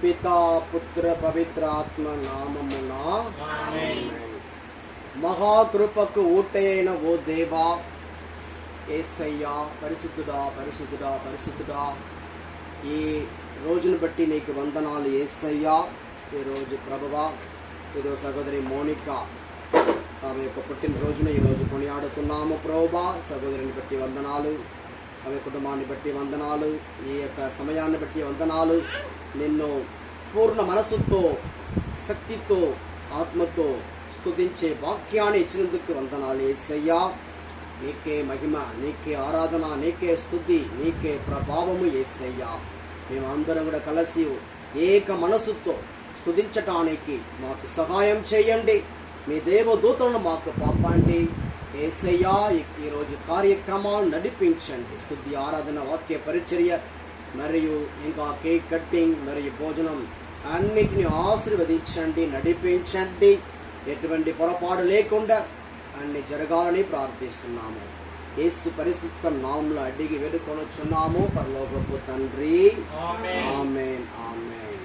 పితా పుత్ర పవిత్ర ఆత్మ నామమున ఆమేన్. మహాకృపకు ఊటైన ఓ దేవా, యేసయ్యా, పరిశుద్ధుడా పరిశుద్ధుడా పరిశుద్ధుడా, ఈ రోజును బట్టి నీకు వందనాలు యేసయ్యా. ఈరోజు ప్రభువా, ఈరోజు సహోదరి మోనిక ఆమె యొక్క పుట్టినరోజును ఈరోజు కొనియాడుతున్నాము ప్రభువా. సహోదరిని బట్టి వందనాలు, ఆమె కుటుంబాన్ని బట్టి వందనాలు, ఈ యొక్క సమయాన్ని బట్టి వందనాలు. నిన్ను పూర్ణ మనసుతో, శక్తితో, ఆత్మతో స్తుతించే వాక్యాన్ని ఇచ్చినందుకు వందనాలు యేసయ్యా. నీకే మహిమ, నీకే ఆరాధన, నీకే స్తుతి, నీకే ప్రభావము యేసయ్యా. మేమందరం కూడా కలిసి ఏక మనసుతో స్తుతించటానికి మాకు సహాయం చేయండి. మీ దేవదూతలను మాకు పంపండి యేసయ్యా. ఈరోజు కార్యక్రమాలు నడిపించండి. స్తుతి, ఆరాధన, వాక్య పరిచర్య మరియు ఇంకా కేక్ కట్టింగ్ మరియు భోజనం అన్నిటిని ఆశీర్వదించండి, నడిపించండి. ఎటువంటి పొరపాటు లేకుండా అన్ని జరగాలని ప్రార్థిస్తున్నాము. యేసు పరిశుద్ధ నామములో అడిగి వేడుకొనుచున్నాము పరలోకపు తండ్రి. ఆమేన్ ఆమేన్.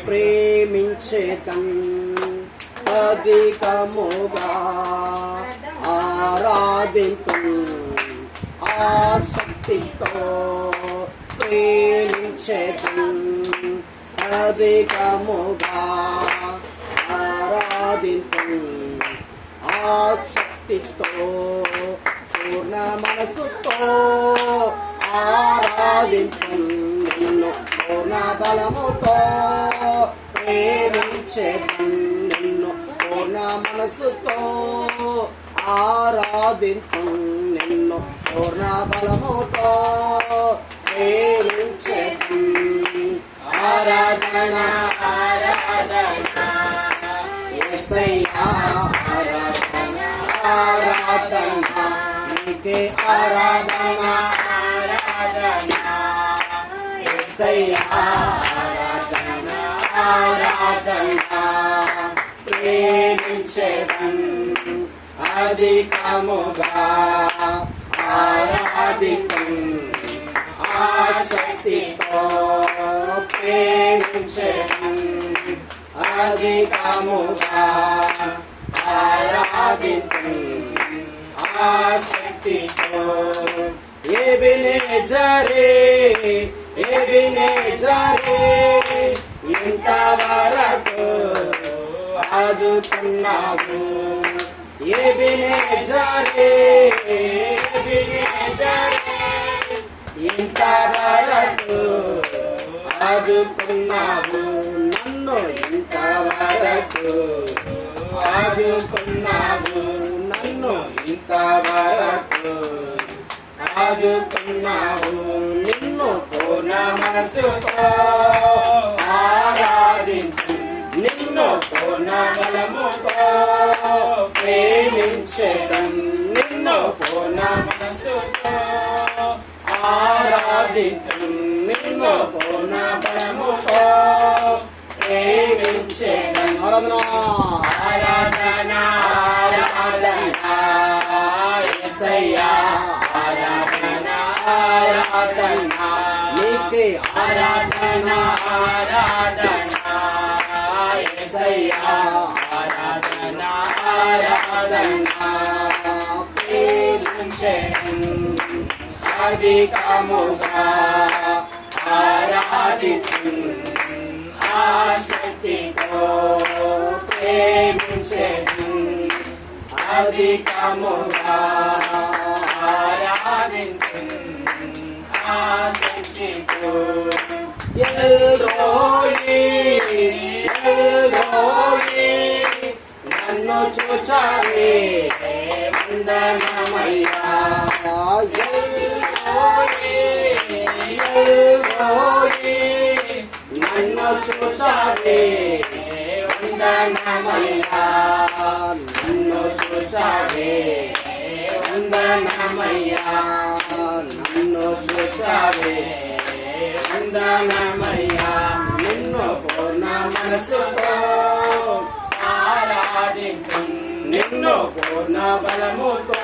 ప్రేమించేతం అధికముగా ఆరాధింతు ఆసక్తితో, ప్రేమించేతం అధికముగా ఆరాధింతు ఆసక్తితో, పూర్ణ మనసుతో ఆరాధింతు నిన్ను పూర్ణ బలముతో, ప్రేమించేతం నిన్ను పూర్ణ మనసుతో ఆరాధింతు నిన్ను పూర్ణ బలముతో, ప్రేమించేతం. ఆరాధన ఆరాధన యేసయ్యా, ఆరాధన ఆరాధన నీకే, ఆరాధన ఆరాధన యేసయ్యా, ఆరాధన ఆరాధన. ప్రేమించేదం అధికముగా ఆరాధితం ఆసక్తితో, ప్రేమించేదం అధికముగా ఆరాధితం ఆసక్తితో. ఎబెనేజరే ఎబెనేజరే ఇంతవరకు ఆదుకున్నావు. ఎబెనేజరే ఎబెనేజరే ఇంతవరకు ఆదుకున్నావు. నన్ను ఇంతవరకు ఆదుకున్నావు. నన్ను ఇంతవరకు ఆదుకున్నావు. నిన్ను పూర్ణ మనసుతో ఆరాధించు, నిన్ను పూర్ణ బలముతో ప్రేమించడం, నిన్ను పూర్ణ మనసుతో ఆరాధించు, నిన్ను పూర్ణ బలముతో ప్రేమించడం. ఆరాధన ఆరాధన ఆరాధన యేసయ్యా, ఆరాధన ఆరాధన నీకే, ఆరాధన ఆరాధన యేసయ్యా, ఆరాధన ఆరాధన. ప్రేమించడం అధికముగా ఆరాధించు ఆసక్తితో, ప్రేమించడం అధికముగా ఆరాధించు ఆసక్తితో. ఎల్రోయి ఎల్రోయి నన్ను చూచావే వందనమయ్యా. ఎల్రోయి ఎల్రోయి నన్ను చూచావే వందనమయ్యా. నన్ను చూచావే వందనమయ్యా. నన్ను చూచావే వందనమయ్యా. నిన్ను పూర్ణ మనసుతో ఆరాధించు, నిన్ను పూర్ణ బలముతో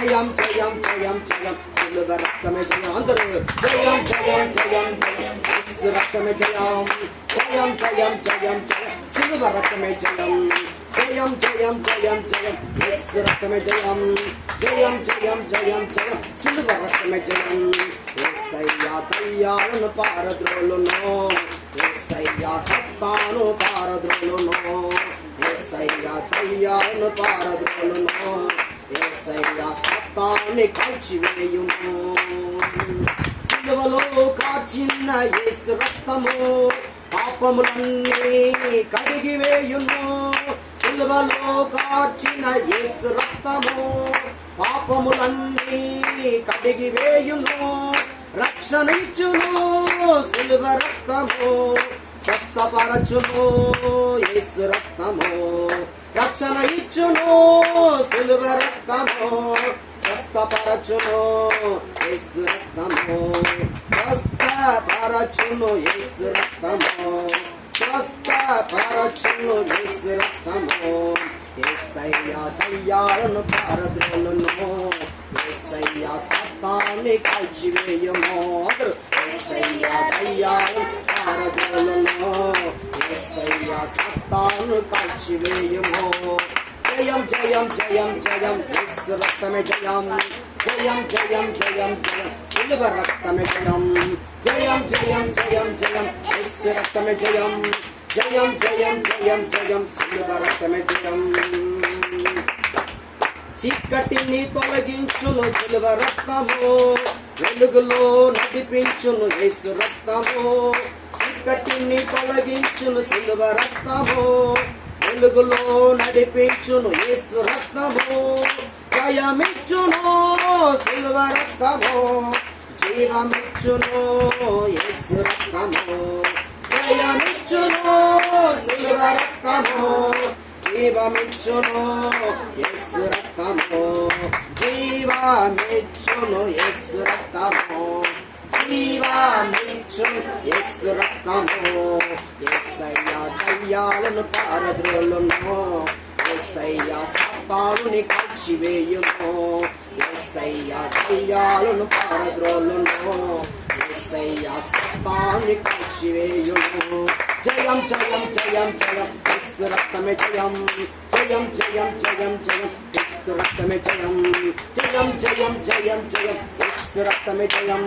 జయం జయం జయం జయం సిలువ రక్తమే జయం అందరూ జయం జయం జయం జయం యేసు రక్తమే జయం జయం జయం జయం జయం సిలువ రక్తమే జయం జయం జయం జయం జయం యేసు రక్తమే జయం జయం జయం జయం జయం సిలువ రక్తమే జయం యేసయ్యా దయ్యాలను పారద్రోలును యేసయ్యా సత్తాను పారద్రోలును యేసయ్యా దయ్యాలను పారద్రోలును యేసయ్యా సత్తాన్ని కాల్చివేయును సిలువలో కాచిన యేసు రక్తము పాపములన్నీ కడిగివేయును సిలువలో కాచిన యేసు రక్తము పాపములన్నీ కడిగివేయును రక్షణ ఇచ్చును సిలువ రక్తము స్వస్థపరచును యేసు రక్తము రక్షణ ఇచ్చును సిలువ రక్తము స్వస్థపరచును యేసు రక్తము స్వస్థపరచును యేసు రక్తము స్వస్థపరచును యేసు రక్తము యేసయ్యా దయ్యాలను పారద్రోలును యేసయ్యా సత్తాన్ని కాల్చివేయును అందరూ యేసయ్యా దయ్యాలను పారద్రోలును యేసయ్యా సత్తాను కాల్చివేయును జయం జయం జయం జయం యేసు రక్తమే జయం జయం జయం జయం జయం సిలువ రక్తమే జయం జయం జయం జయం జయం యేసు రక్తమే జయం జయం జయం జయం జయం సిలువ రక్తమే జయం చీకటిని తొలగించును సిలువ రక్తము వెలుగులో నడిపించును యేసు రక్తము చీకటిని తొలగించును సిలువ రక్తము వెలుగులో నడిపించును యేసు రక్తము జయమిచ్చును సిలువ రక్తము జీవమిచ్చును యేసు రక్తము జయమిచ్చును సిలువ రక్తము జీవమిచ్చును యేసు రక్తము జీవమిచ్చును యేసు రక్తము జీవమిచ్చును యేసు రక్తము యేసయ్యా దయ్యాలను పారద్రోలును యేసయ్యా సత్తాన్ని కాల్చివేయును యేసయ్యా దయ్యాలను పారద్రోలును యేసయ్యా సత్తాన్ని కాల్చివేయును జయం జయం జయం జయం యేసు రక్తమే జయం జయం జయం జయం జయం యేసు రక్తమే జయం జయం జయం జయం జయం యేసు రక్తమే జయం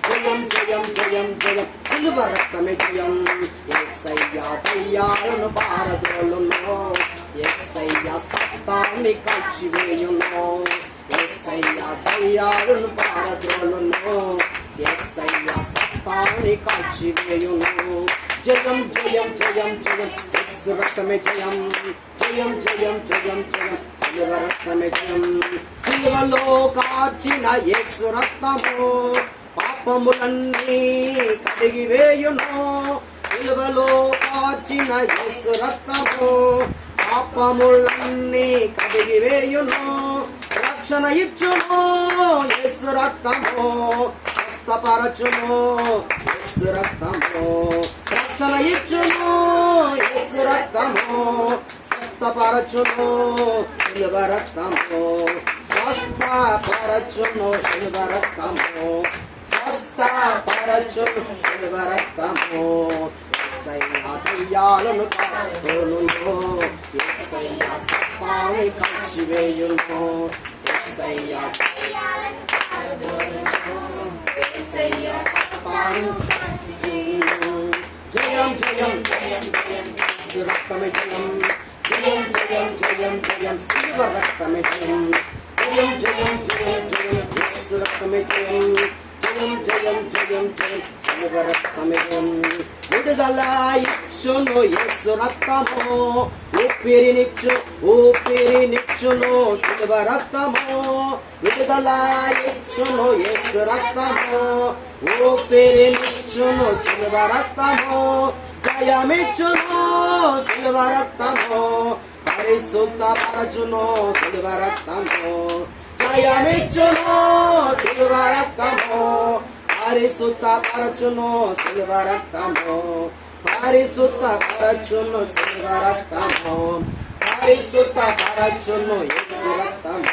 జయం జయం జయం జయం సిలువ రక్తమే జయం యేసయ్యా దయ్యాలను పారద్రోలును యేసయ్యా సత్తాన్ని కాల్చివేయును యేసయ్యా దయ్యాలను పారద్రోలును యేసయ్యా సత్తాన్ని కాల్చివేయును జయం జయం జయం జయం యేసు రక్తమే జయం జయం జయం జయం జయం సిలువ రక్తమే జయం సిలువలో కాచిన యేసు రక్తము పాపములన్నీ కడిగివేయును సిలువలో కాచిన యేసు రక్తము పాపములన్నీ కడిగివేయును రక్షణ ఇచ్చును యేసు రక్తము స్వస్థపరచును యేసు రక్తము రక్షణ ఇచ్చును యేసు రక్తము స్వస్థపరచును సిలువ రక్తము స్వస్థపరచును సిలువ రక్తము స్వస్థపరచును సిలువ రక్తము యేసయ్యా దయ్యాలను పారద్రోలును యేసయ్యా సత్తాన్ని కాల్చివేయును యేసయ్యా యేసయ్యా సత్తాన్ని కాల్చివేయును జయం జయం జయం జయం యేసు రక్తమే జయం జయం జయం జయం జయం సిలువ రక్తమే జయం జయం జయం జయం జయం యేసు రక్తమే జయం జయం జయం జయం జయం సిలువ రక్తమే జయం విడుదల ఇచ్చును యేసు రక్తము ఊపిరినిచ్చును సిలువ రక్తము విడుదల ఇచ్చును యేసు రక్తము ఊపిరినిచ్చును సిలువ రక్తము జయమిచ్చును సిలువ రక్తము పరిశుద్ధపరచును సిలువ రక్తము జయమిచ్చును సిలువ రక్తము పరిశుద్ధపరచును సిలువ రక్తము పరిశుద్ధపరచును సిలువ రక్తము పరిశుద్ధపరచును యేసు రక్తము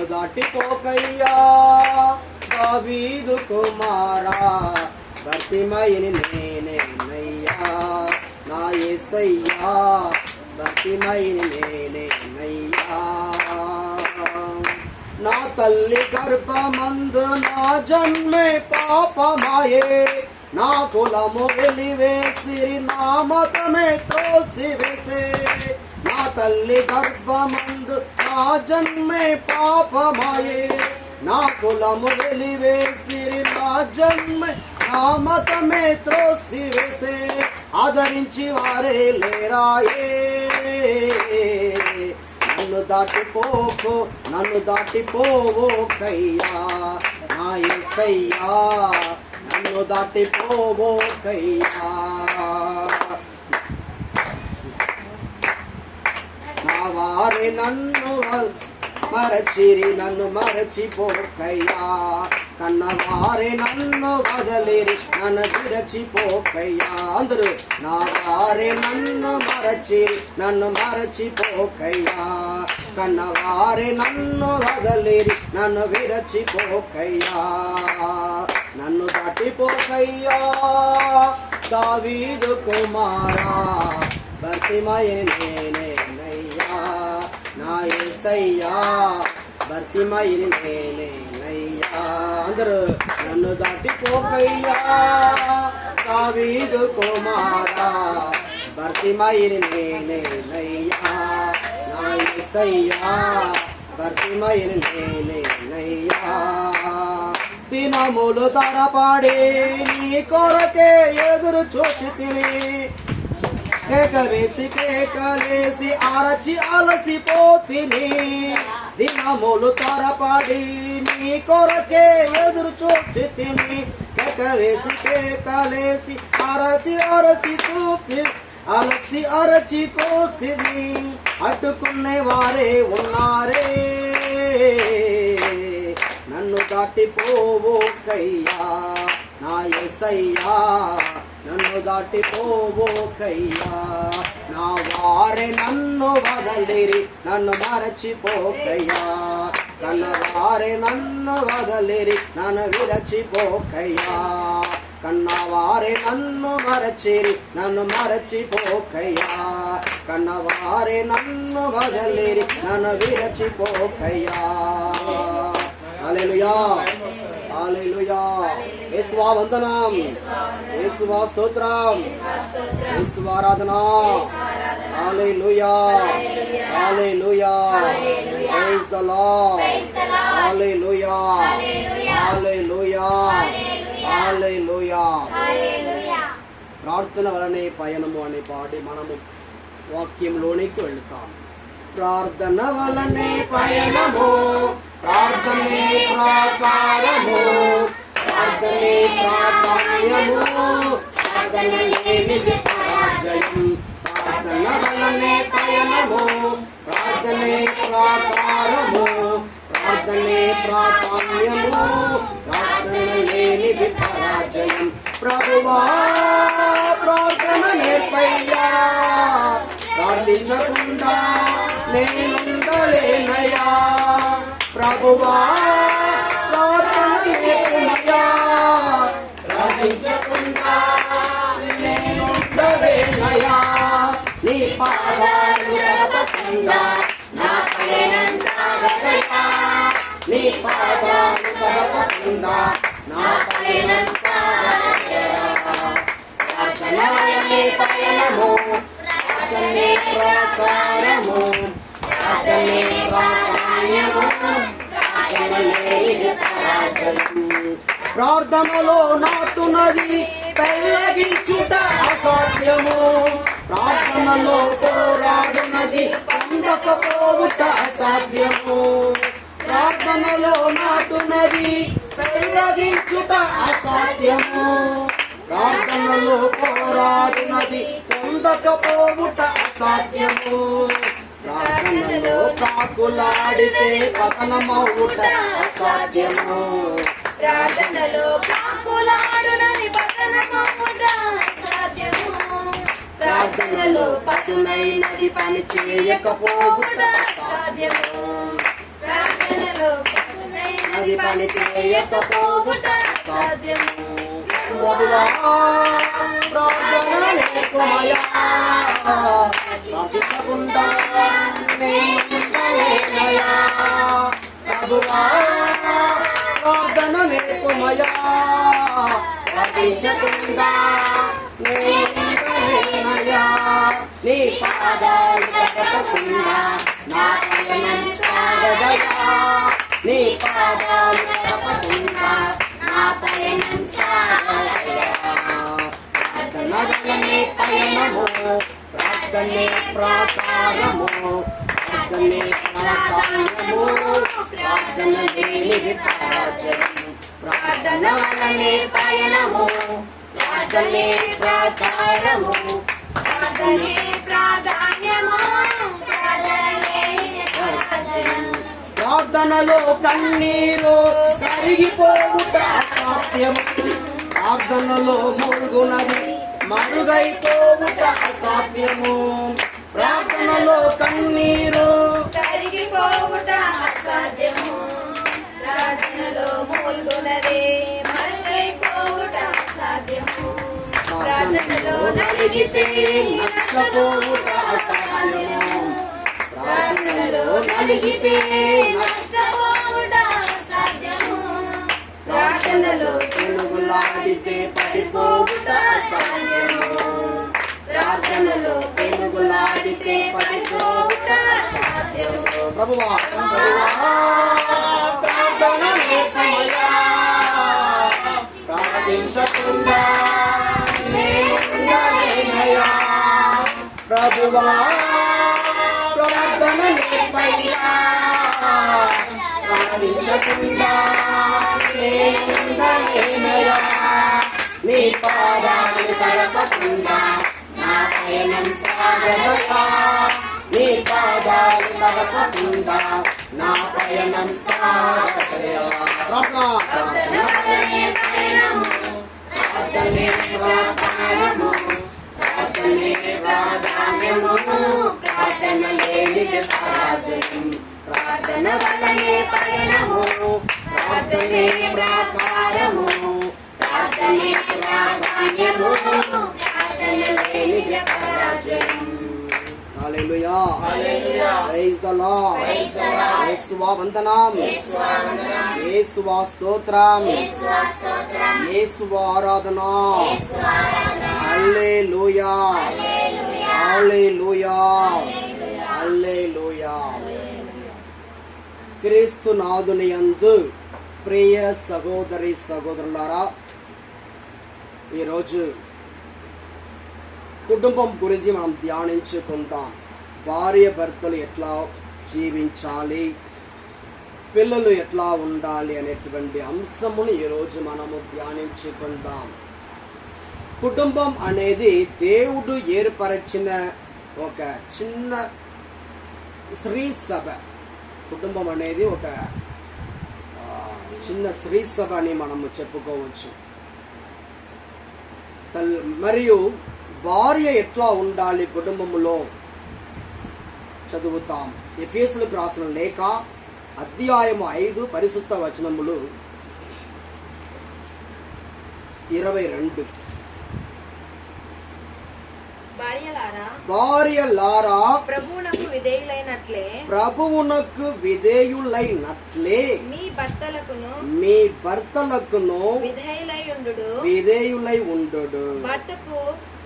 నన్ను దాటిపోకయ్యా దావీదు కుమారా భర్తిమయిని నేనేనయ్యా నా యేసయ్యా భర్తిమయిని నేనేనయ్యా నా తల్లి గర్భమందు నా జన్మే పాపమాయే నా కులము వెలివేసిరి నా మతమే త్రోసివేసే నా తల్లి గర్భమందు నా జన్మే పాపమాయే నా కులము వెలివేసిరి నా జన్మే నా మతమే త్రోసివేసే ఆదరించి వారే లేరాయే నన్ను దాటిపోకు నన్ను దాటిపోవోకయ్యా నా యేసయ్యా నన్ను దాటిపోవోకయ్యా నా వారి నన్ను మరచిరి నన్ను మరచిపోకయ్యా కన్నవారే నన్ను వదలిరి నన్ను విరచిపోకయ్యా అందరూ నా వారే నన్ను మరచిరి నన్ను మరచిపోకయ్యా కన్నవారే నన్ను వదలిరి నన్ను విరచిపోకయ్యా నన్ను దాటిపోకయ్యా దావీదు కుమారా భర్తిమయిని నేనేనయ్యా నా యేసయ్యా భర్తిమయిని నేనేనయ్యా అందరూ నన్ను దాటిపోకయ్యా దావీదు కుమారా భర్తిమయిని నేనేనయ్యా నా యేసయ్యా భర్తిమయిని నేనేనయ్యా దినములు తరపడి నీ కొరకే ఎదురు చూచితిని కేకవేసి కేకలేసి అరచి అలసిపోతిని దినములు తరపడి నీ కొరకే ఎదురు చూచితిని కేకవేసి కేకలేసి అరచి అరచి చూపి అలసి అరచిపోసిని అడ్డుకునే వారే ఉన్నారే నన్ను దాటిపోవోకయ్యా నా యేసయ్యా నన్ను దాటిపోవోకయ్యా నా వారే నన్ను వదలిరి నన్ను మరచిపోకయ్యా కన్నవారే నన్ను వదలిరి నన్ను విరచిపోకయ్యా కన్నవారే నన్ను మరచిరి నన్ను మరచిపోకయ్యా కన్నవారే నన్ను వదలిరి నన్ను విరచిపోకయ్యా హల్లెలూయా హల్లెలూయా యేసువా వందనం యేసువా స్తోత్రం యేసువా ఆరాధన హల్లెలూయా హల్లెలూయా ప్రైజ్ ద లార్డ్ హల్లెలూయా హల్లెలూయా హల్లెలూయా ప్రార్థన వలనే పయనము అనే పాటి మనము వాక్యంలోనికి వెళ్తాం ప్రార్థన వలనే పయనము ప్రార్థనే ప్రాకారము ప్రార్థనే ప్రాకార్యము ప్రార్థన లేనిది పరాజయం ప్రార్థన వలనే పయనము ప్రార్థనే ప్రాకారము ప్రార్థనే ప్రాకార్యము ప్రార్థన లేనిది పరాజయం ప్రభువా ప్రార్థన నేర్పయ్యా ప్రార్థించకుండా నేనుండలేనయ్యా ప్రభువా ప్రార్థన నేర్పయ్యా ప్రార్థించకుండా నేనుండలేనయ్యా నీ పాదాలు గడపకుండా నా పయనం సాగదయ్యా నీ పాదాలు గడపకుండా నా పయనం సాగదయ్యా ప్రార్థన వలనే పయనము ప్రార్థనే ప్రాకారము ప్రార్థనే ప్రాకార్యము ప్రార్థన లేనిది పరాజయం ప్రార్థనలో నాటునది పెళ్ళగించుట అసాధ్యము ప్రార్థనలో పోరాడునది పొందకపోవుట అసాధ్యము ప్రార్థనలో నాటునది పెళ్ళగించుట అసాధ్యము ప్రార్థనలో పోరాడునది పొందకపోవుట అసాధ్యము ప్రార్థనలో కాకులాడితే పతనమవుట అసాధ్యము ప్రార్థనలో కాకులాడునది పతనమవుట అసాధ్యము ప్రార్థనలో పశునైనది పని చేయకపోవుట అసాధ్యము ప్రార్థనలో అది పని చేయకపోవుట సాధ్యము. ప్రభువా ప్రార్థన నేర్పుమయా, ప్రార్థించకుండా నేనుండలేనయా. ప్రభువా ప్రార్థన నేర్పుమయా, ప్రార్థించకుండా నేనుండలేనయా. నీ పాదాలు కడపకుండా నా పయనం సాగదయా. నీ పాదాలు కడపకుండా నా పయనం సాగదయా. ప్రార్థనే పయనము, ప్రార్థనే ప్రాకారము, ప్రార్థనే ప్రాకారము, ప్రార్థన లేనిది పరాజయము. ప్రార్థన వలనే పయనము, ప్రార్థనే ప్రాకారము, ప్రార్థనే ప్రాధాన్యము, ప్రార్థన లేనిది పరాజయము. ప్రార్థనలో కన్నీరు కరిగిపోవుట అసాధ్యము. ప్రార్థనలో మురుగునది మరుగైపోవుట అసాధ్యము. ప్రార్థనలో కన్నీరు కరిగిపోవుట అసాధ్యము. ప్రార్థనలో మూల్గునదే మరుగైపోవుట అసాధ్యము. ప్రార్థనలో నలిగితే నష్టపోవుట అసాధ్యము. ప్రార్థనలో నలిగితే నష్టపోవుట అసాధ్యము. ప్రార్థనలో పెనుగులాడితే పడిపోవుట అసాధ్యము. ప్రార్థనలో పెనుగులాడితే పడిపోవుట అసాధ్యము. ప్రభువా ప్రార్థన నేర్పమయా, ప్రార్థించకుండా నేనుండలేనయా. ప్రభువా ప్రార్థన నేర్పమయా, ప్రార్థించకుండా నేనుండలేనయా. నీ పాదాలు తడపకుండా నా పయనం సాగదయా. నీ పాదాలు తడపకుండా నా పయనం సాగదయా. ప్రార్థన వలనే పయనము, ప్రార్థనే ప్రాకారము, ప్రార్థనే ప్రాధాన్యము, ప్రార్థన లేనిది పరాజయం. ప్రార్థన వలనే పయనము, ప్రార్థనే ప్రాకారము, ప్రార్థనే ప్రాధాన్యము, ప్రార్థన లేనిది పరాజయం. హల్లెలూయా. Praise the lord. యేసువా వందనం, యేసువా స్తోత్రం, యేసువా ఆరాధన. హల్లెలూయా, హల్లెలూయా, హల్లెలూయా. క్రీస్తు నాదుని యందు ప్రియ సహోదరి సహోదరులారా, ఈరోజు కుటుంబం గురించి మనం ధ్యానించుకుందాం. భార్య భర్తలు ఎట్లా జీవించాలి, పిల్లలు ఎట్లా ఉండాలి అనేటువంటి అంశమును ఈరోజు మనము ధ్యానించుకుందాం. కుటుంబం అనేది దేవుడు ఏర్పరిచిన ఒక చిన్న స్త్రీ సభ. కుటుంబం అనేది ఒక చిన్న స్త్రీ సభ అని మనము చెప్పుకోవచ్చు. మరియు భార్య ఎట్లా ఉండాలి కుటుంబంలో చదువుతాం. ఎఫెసీయులకు రాసిన లేఖ అధ్యాయము 5 పరిశుద్ధ వచనములు 22. భార్యలారా ప్రభువునకు విధేయులైనట్లే మీ భర్తలకును విధేయులై ఉండుడు.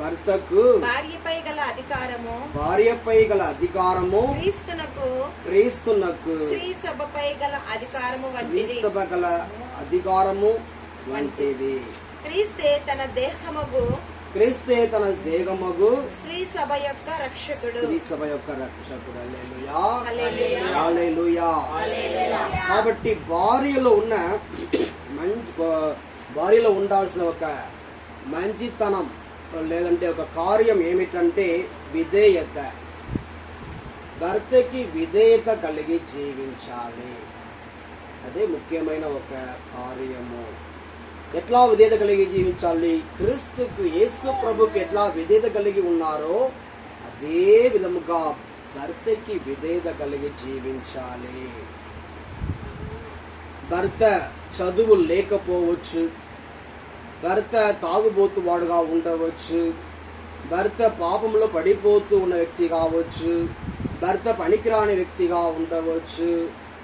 భర్తకు భార్యపై గల అధికారము క్రీస్తునకు స్త్రీ సభపై గల అధికారము వంటిది. క్రీస్తే తన దేహమగు స్త్రీ సభ యొక్క రక్షకుడు. హల్లెలూయా. కాబట్టి భార్యలో ఉండాల్సిన ఒక మంచితనం లేదంటే ఒక కార్యం ఏమిటంటే విధేయత. భర్తకి విధేయత కలిగి జీవించాలి. అదే ముఖ్యమైన ఒక కార్యము. ఎట్లా విధేయత కలిగి జీవించాలి? క్రీస్తుకు, యేసు ప్రభుకి ఎట్లా విధేయత కలిగి ఉన్నారో అదే విధముగా భర్తకి విధేయత కలిగి జీవించాలి. భర్త చదువు లేకపోవచ్చు, భర్త తాగుబోతు వాడుగా ఉండవచ్చు, భర్త పాపంలో పడిపోతూ ఉన్న వ్యక్తి కావచ్చు, భర్త పనికిరాని వ్యక్తిగా ఉండవచ్చు,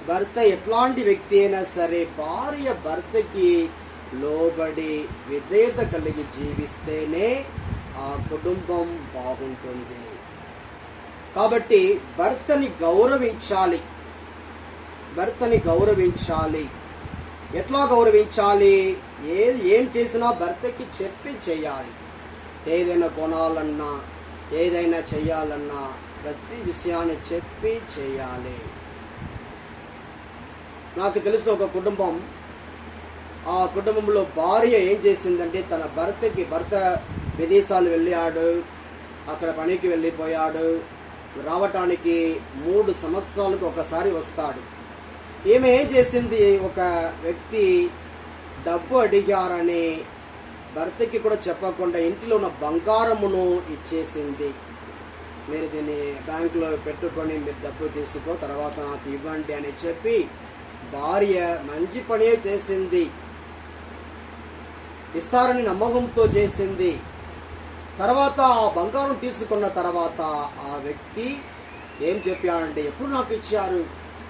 భర్త ఎట్లాంటి వ్యక్తి అయినా సరే భార్య భర్తకి లోబడి విధేయత కలిగి జీవిస్తేనే ఆ కుటుంబం బాగుంటుంది. కాబట్టి భర్తని గౌరవించాలి. భర్తని గౌరవించాలి. ఎట్లా గౌరవించాలి? ఏం చేసినా భర్తకి చెప్పి చేయాలి. ఏదైనా కొనాలన్నా, ఏదైనా చెయ్యాలన్నా ప్రతి విషయాన్ని చెప్పి చేయాలి. నాకు తెలిసిన ఒక కుటుంబం, ఆ కుటుంబంలో భార్య ఏం చేసిందంటే తన భర్త విదేశాలు వెళ్ళాడు, అక్కడ పనికి వెళ్ళిపోయాడు, రావటానికి 3 సంవత్సరాలకు ఒకసారి వస్తాడు. ఈమె ఏం చేసింది, ఒక వ్యక్తి డబ్బు అడిగారని భర్తకి కూడా చెప్పకుండా ఇంటిలో ఉన్న బంగారమును ఇచ్చేసింది. మీరు దీన్ని బ్యాంకులో పెట్టుకొని మీరు డబ్బు తీసుకో, తర్వాత నాకు ఇవ్వండి అని చెప్పి భార్య మంచి పనే చేసింది, ఇస్తారని నమ్మకంతో చేసింది. తర్వాత ఆ బంగారం తీసుకున్న తర్వాత ఆ వ్యక్తి ఏం చెప్పాడంటే, ఎప్పుడు నాకు ఇచ్చారు,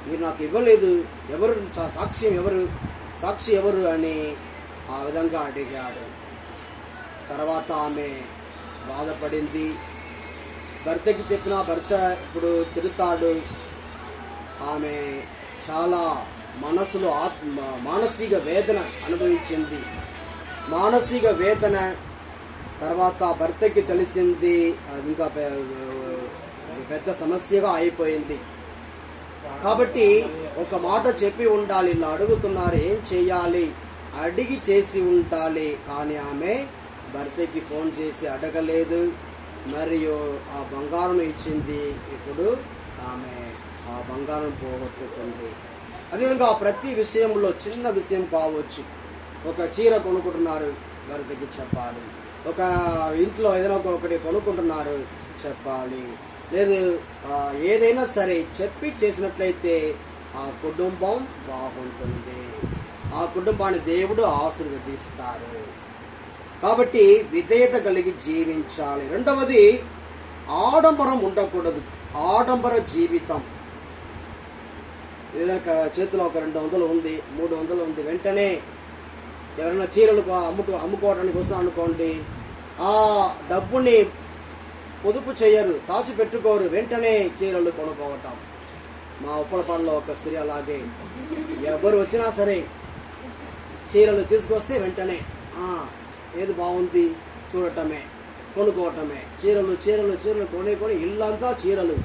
మీరు నాకు ఇవ్వలేదు, ఎవరు సాక్షి ఎవరు అని ఆ విధంగా అడిగాడు. తర్వాత ఆమె బాధపడింది. భర్తకి చెప్పిన భర్త ఇప్పుడు తిడతాడు. ఆమె చాలా మనసులో మానసిక వేదన అనుభవించింది. మానసిక వేదన తర్వాత భర్తకి తెలిసింది, అది ఇంకా పెద్ద సమస్యగా అయిపోయింది. కాబట్టి ఒక మాట చెప్పి ఉండాలి. ఇలా అడుగుతున్నారు, ఏం చేయాలి, అడిగి చేసి ఉండాలి. కానీ ఆమె భర్తకి ఫోన్ చేసి అడగలేదు, మరియు ఆ బంగారం ఇచ్చింది. ఇప్పుడు ఆమె ఆ బంగారం పోగొట్టుకుంది. అదేవిధంగా ప్రతి విషయంలో, చిన్న విషయం కావచ్చు, ఒక చీర కొనుక్కుంటున్నారు, భర్తకి చెప్పాలి. ఒక ఇంట్లో ఏదైనా ఒకటి కొనుక్కుంటున్నారు, చెప్పాలి. లేదు ఏదైనా సరే చెప్పి చేసినట్లయితే ఆ కుటుంబం బాగుంటుంది, ఆ కుటుంబాన్ని దేవుడు ఆశీర్వదిస్తారు. కాబట్టి విధేయత కలిగి జీవించాలి. రెండవది, ఆడంబరం ఉండకూడదు. ఆడంబర జీవితం. ఏదైనా చేతిలో ఒక 200 ఉంది, 300 ఉంది, వెంటనే ఎవరైనా చీరలు అమ్ముకోవడానికి వస్తున్నా అనుకోండి, ఆ డబ్బుని పొదుపు చేయరు, దాచిపెట్టుకోరు, వెంటనే చీరలు కొనుక్కోవటం. మా ఉప్పలపాడులో ఒక స్త్రీ అలాగే, ఎవరు వచ్చినా సరే చీరలు తీసుకొస్తే వెంటనే ఏది బాగుంది చూడటమే, కొనుక్కోవటమే, చీరలు చీరలు చీరలు కొని ఇల్లంతా చీరలు.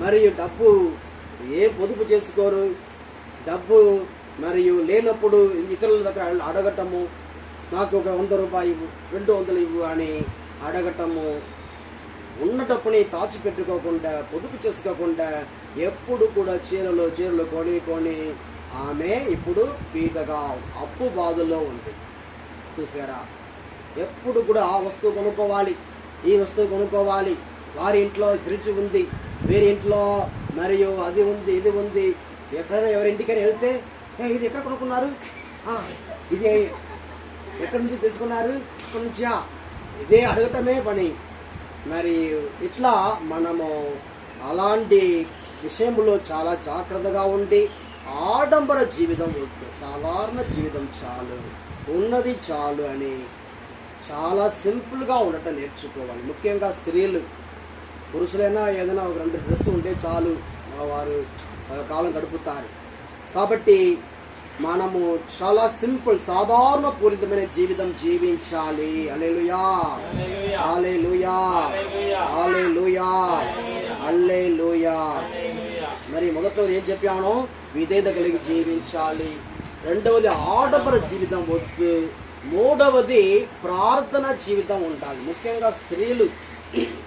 మరియు డబ్బు ఏం పొదుపు చేసుకోరు. డబ్బు మరియు లేనప్పుడు ఇతరుల దగ్గర అడగటము, నాకు ఒక 100 రూపాయలు ఇవ్వు, 200 ఇవ్వు అని అడగటము. ఉన్నటప్పుని దాచిపెట్టుకోకుండా, పొదుపు చేసుకోకుండా ఎప్పుడు కూడా చీరలు కొని ఆమె ఇప్పుడు పీదగా అప్పు బాధలో ఉంది. చూసారా? ఎప్పుడు కూడా ఆ వస్తువు కొనుక్కోవాలి, ఈ వస్తువు కొనుక్కోవాలి. వారి ఇంట్లో ఫ్రిడ్జ్ ఉంది, వేరే ఇంట్లో మరియు అది ఉంది, ఇది ఉంది. ఎక్కడైనా ఎవరింటికైనా వెళ్తే, ఇది ఎక్కడ కొనుక్కున్నారు, ఇది ఎక్కడి నుంచి తీసుకున్నారు, ఇక్కడి నుంచా, ఇదే అడగటమే పని. మరి ఇట్లా మనము అలాంటి విషయంలో చాలా జాగ్రత్తగా ఉండి, ఆడంబర జీవితం వద్దు, సాధారణ జీవితం చాలు, ఉన్నది చాలు అని చాలా సింపుల్గా ఉండటం నేర్చుకోవాలి. ముఖ్యంగా స్త్రీలు, పురుషులైనా ఏదైనా ఒక 2 డ్రెస్సు ఉంటే చాలు, వారు కాలం గడుపుతారు. కాబట్టి మనము చాలా సింపుల్, సాధారణ పూరితమైన జీవితం జీవించాలి. హల్లెలూయా, హల్లెలూయా, హల్లెలూయా, హల్లెలూయా. మరి మొదటిది ఏం చెప్పానో, విధేయత కలిగి జీవించాలి. రెండవది, ఆడంబర జీవితం వద్దు. మూడవది, ప్రార్థన జీవితం ఉండాలి. ముఖ్యంగా స్త్రీలు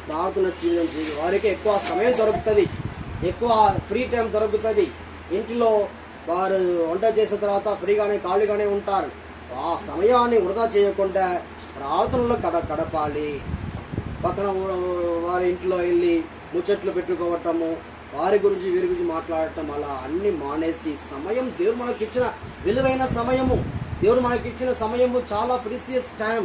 ప్రార్థన జీవితం వారికి ఎక్కువ సమయం దొరుకుతుంది, ఎక్కువ ఫ్రీ టైం దొరుకుతుంది. ఇంట్లో వారు వంట చేసిన తర్వాత ఫ్రీగానే ఖాళీగానే ఉంటారు. ఆ సమయాన్ని వృధా చేయకుండా ప్రార్థనలో గడపాలి. పక్కన వారి ఇంట్లో వెళ్ళి ముచ్చట్లు పెట్టుకోవటము, వారి గురించి వీరి గురించి మాట్లాడటం అలా అన్ని మానేసి సమయం, దేవుడు మనకి ఇచ్చిన విలువైన సమయము, దేవుడు మనకి ఇచ్చిన సమయము చాలా ప్రీసియస్ టైం.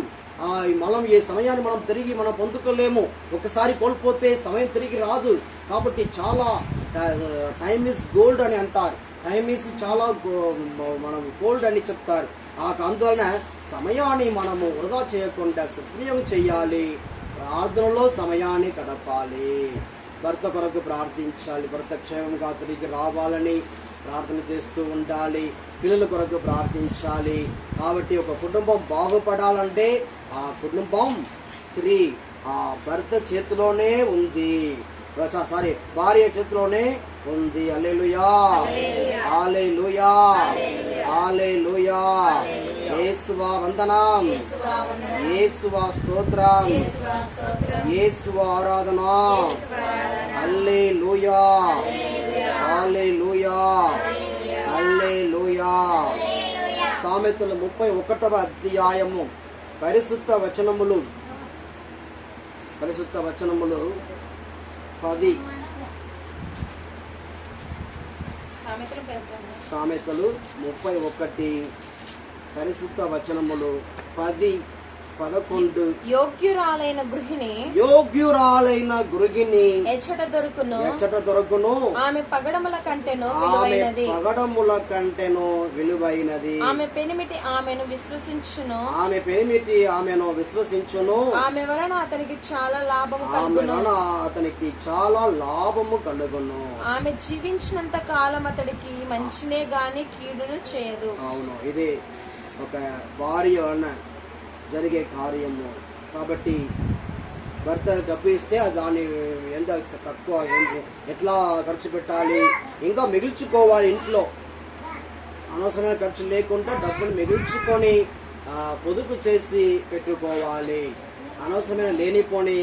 మనం ఈ సమయాన్ని మనం తిరిగి మనం పొందుకోలేము. ఒకసారి కోల్పోతే సమయం తిరిగి రాదు. కాబట్టి చాలా టైమ్ ఈజ్ గోల్డ్ అని అంటారు. టైమ్ ఈజ్ చాలా మనం గోల్డ్ అని చెప్తారు. అందువలన సమయాన్ని మనము వృధా చేయకుండా సద్వినియోగం చేయాలి. ప్రార్థనలో సమయాన్ని గడపాలి. భర్త కొరకు ప్రార్థించాలి. భర్త క్షేమంగా తిరిగి రావాలని ప్రార్థన చేస్తూ ఉండాలి. పిల్లల కొరకు ప్రార్థించాలి. కాబట్టి ఒక కుటుంబం బాగుపడాలంటే ఆ కుటుంబం స్త్రీ ఆ భర్త చేతిలోనే ఉంది, భార్య చేతిలోనే ఉంది. హల్లెలూయా, హల్లెలూయా, హల్లెలూయా. యేసువా వందనం, యేసువా స్తోత్రం, యేసువా ఆరాధన. హల్లెలూయా, హల్లెలూయా, హల్లెలూయా. సామెతలు 31వ అధ్యాయము పరిశుద్ధ వచనములు 10. సామెతలు 31 పరిశుద్ధ వచనములు 10, 11. యోగ్యురాలైన గృహిణి ఎచ్చట దొరుకును, ఆమె పగడముల కంటెను విలువైనది. ఆమె పెనిమిటి ఆమెను విశ్వసించును, ఆమె వలన అతనికి చాలా లాభము కలుగును. ఆమె జీవించినంత కాలం అతడికి మంచినే గాని కీడును చేయదు. అవును, ఇది ఒక భార్య వలన జరిగే కార్యము. కాబట్టి భర్త డబ్బు ఇస్తే దాన్ని ఎంత తక్కువ ఎట్లా ఖర్చు పెట్టాలి, ఇంకా మిగుల్చుకోవాలి. ఇంట్లో అనవసరమైన ఖర్చు లేకుండా డబ్బులు మిగుల్చుకొని పొదుపు చేసి పెట్టుకోవాలి. అనవసరమైన లేనిపోని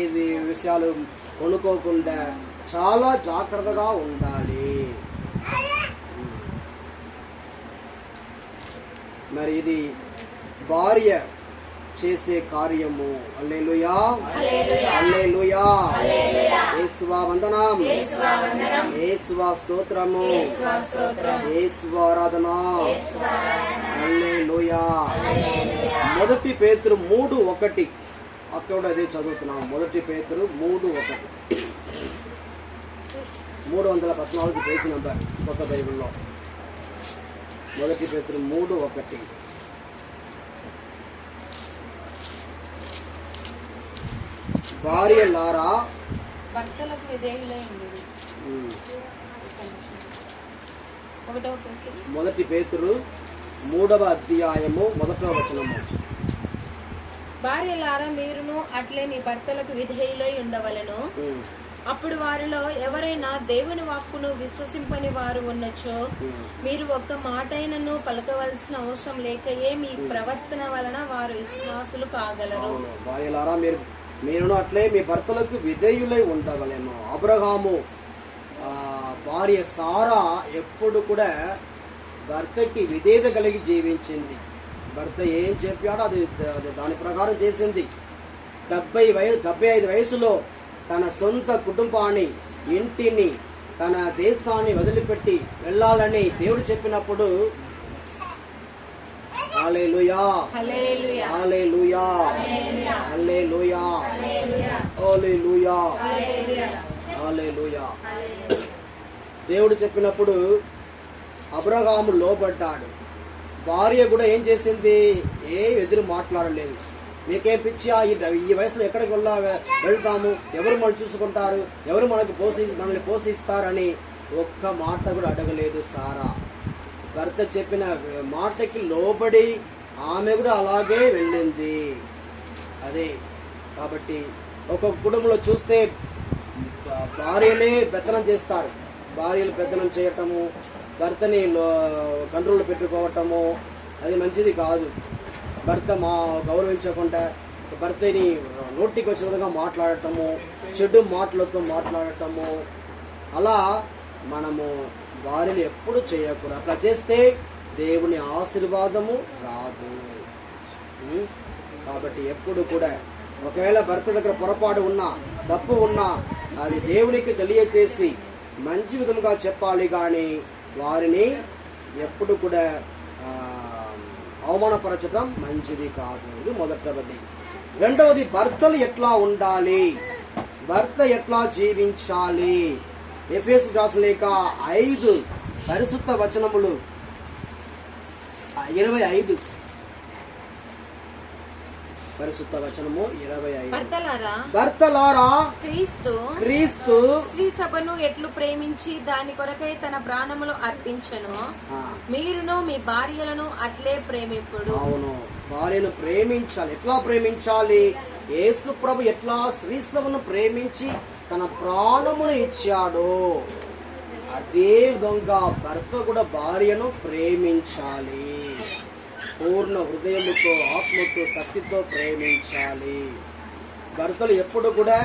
విషయాలు కొనుక్కోకుండా చాలా జాగ్రత్తగా ఉండాలి. మరి ఇది భార్య చేసే కార్యము. హల్లెలూయా, హల్లెలూయా. యేసువా వందనం, యేసువా స్తోత్రము, యేసువా ఆరాధన. హల్లెలూయా. 1 పేతురు 3:1 అక్కడ అదే చదువుతున్నాం. 1 పేతురు 3:1 314 పేజీ నంబర్ కొత్త బైబిల్లో. 1 పేతురు 3:1. భార్యలారా భర్తలకు విధేయులై ఉండుడి. 1 పేతురు 3వ అధ్యాయము 1వ వచనము. భార్యలారా మీరును అట్లే మీ భర్తలకు విధేయులై ఉండవలెను. అప్పుడు వారిలో ఎవరైనా దేవుని వాక్కును విశ్వసింపని వారు ఉన్నచో మీరు ఒక్క మాటైనను పలకవలసిన అవసరం లేకయే మీ ప్రవర్తన వలన వారు విశ్వాసులు కాగలరు. భార్యలారా మీరును అట్లే మీ భర్తలకు విధేయులై ఉండవలెను. అబ్రహాము భార్య సారా ఎప్పుడు కూడా భర్తకి విధేయత కలిగి జీవించింది. భర్త ఏం చెప్పాడో అది దాని ప్రకారం చేసింది. 75 వయసులో తన సొంత కుటుంబాన్ని, ఇంటిని, తన దేశాన్ని వదిలిపెట్టి వెళ్ళాలని దేవుడు చెప్పినప్పుడు హల్లెలూయా, హల్లెలూయా, హల్లెలూయా, హల్లెలూయా, హల్లెలూయా. దేవుడు చెప్పినప్పుడు అబ్రహాము లోబడ్డాడు. భార్య కూడా ఏం చేసింది? ఎదురు మాట్లాడలేదు. మీకేం పిచ్చా, ఈ వయసులో ఎక్కడికి వెళ్తాము, ఎవరు మనం చూసుకుంటారు, ఎవరు మనల్ని పోషిస్తారని ఒక్క మాట కూడా అడగలేదు సారా. భర్త చెప్పిన మాటకి లోబడి ఆమె కూడా అలాగే వెళ్ళింది. అదే కాబట్టి ఒక కుటుంబంలో చూస్తే భార్యలే పెత్తనం చేస్తారు. భార్యలు పెత్తనం చేయటము, భర్తని కంట్రోల్లో పెట్టుకోవటము అది మంచిది కాదు. భర్త గౌరవించకుండా భర్తని నోటికి వచ్చిన విధంగా మాట్లాడటము, చెడు మాటలతో మాట్లాడటము, అలా మనము భార్యలు ఎప్పుడు చేయకూడదు. అట్లా చేస్తే దేవుని ఆశీర్వాదము రాదు. కాబట్టి ఎప్పుడు కూడా ఒకవేళ భర్త దగ్గర పొరపాటు ఉన్నా, తప్పు ఉన్నా అది దేవునికి తెలియచేసి మంచి విధముగా చెప్పాలి కానీ వారిని ఎప్పుడు కూడా అవమానపరచడం మంచిది కాదు. ఇది మొదటిది. రెండవది, భర్తలు ఎట్లా ఉండాలి, భర్త ఎట్లా జీవించాలి. ఎఫెసీయులకు రాసిన లేఖ 5 పరిశుద్ధ వచనములు 25. పరిశుద్ధ వచనము 25. భర్తలారా క్రీస్తు స్త్రీ సభను ఎట్లు ప్రేమించి దాని కొరకై తన ప్రాణములు అర్పించెను, మీరును మీ భార్యలను అట్లే ప్రేమింపుడు. అవును, భార్యను ప్రేమించాలి. ఎట్లా ప్రేమించాలి? యేసు ప్రభు ఎట్లా స్త్రీ సభను ప్రేమించి తన ప్రాణమును ఇచ్చాడో అదే విధంగా భర్త కూడా భార్యను ప్రేమించాలి. పూర్ణ హృదయముతో, ఆత్మతో, శక్తితో ప్రేమించాలి. భర్తలు ఎప్పుడు కూడా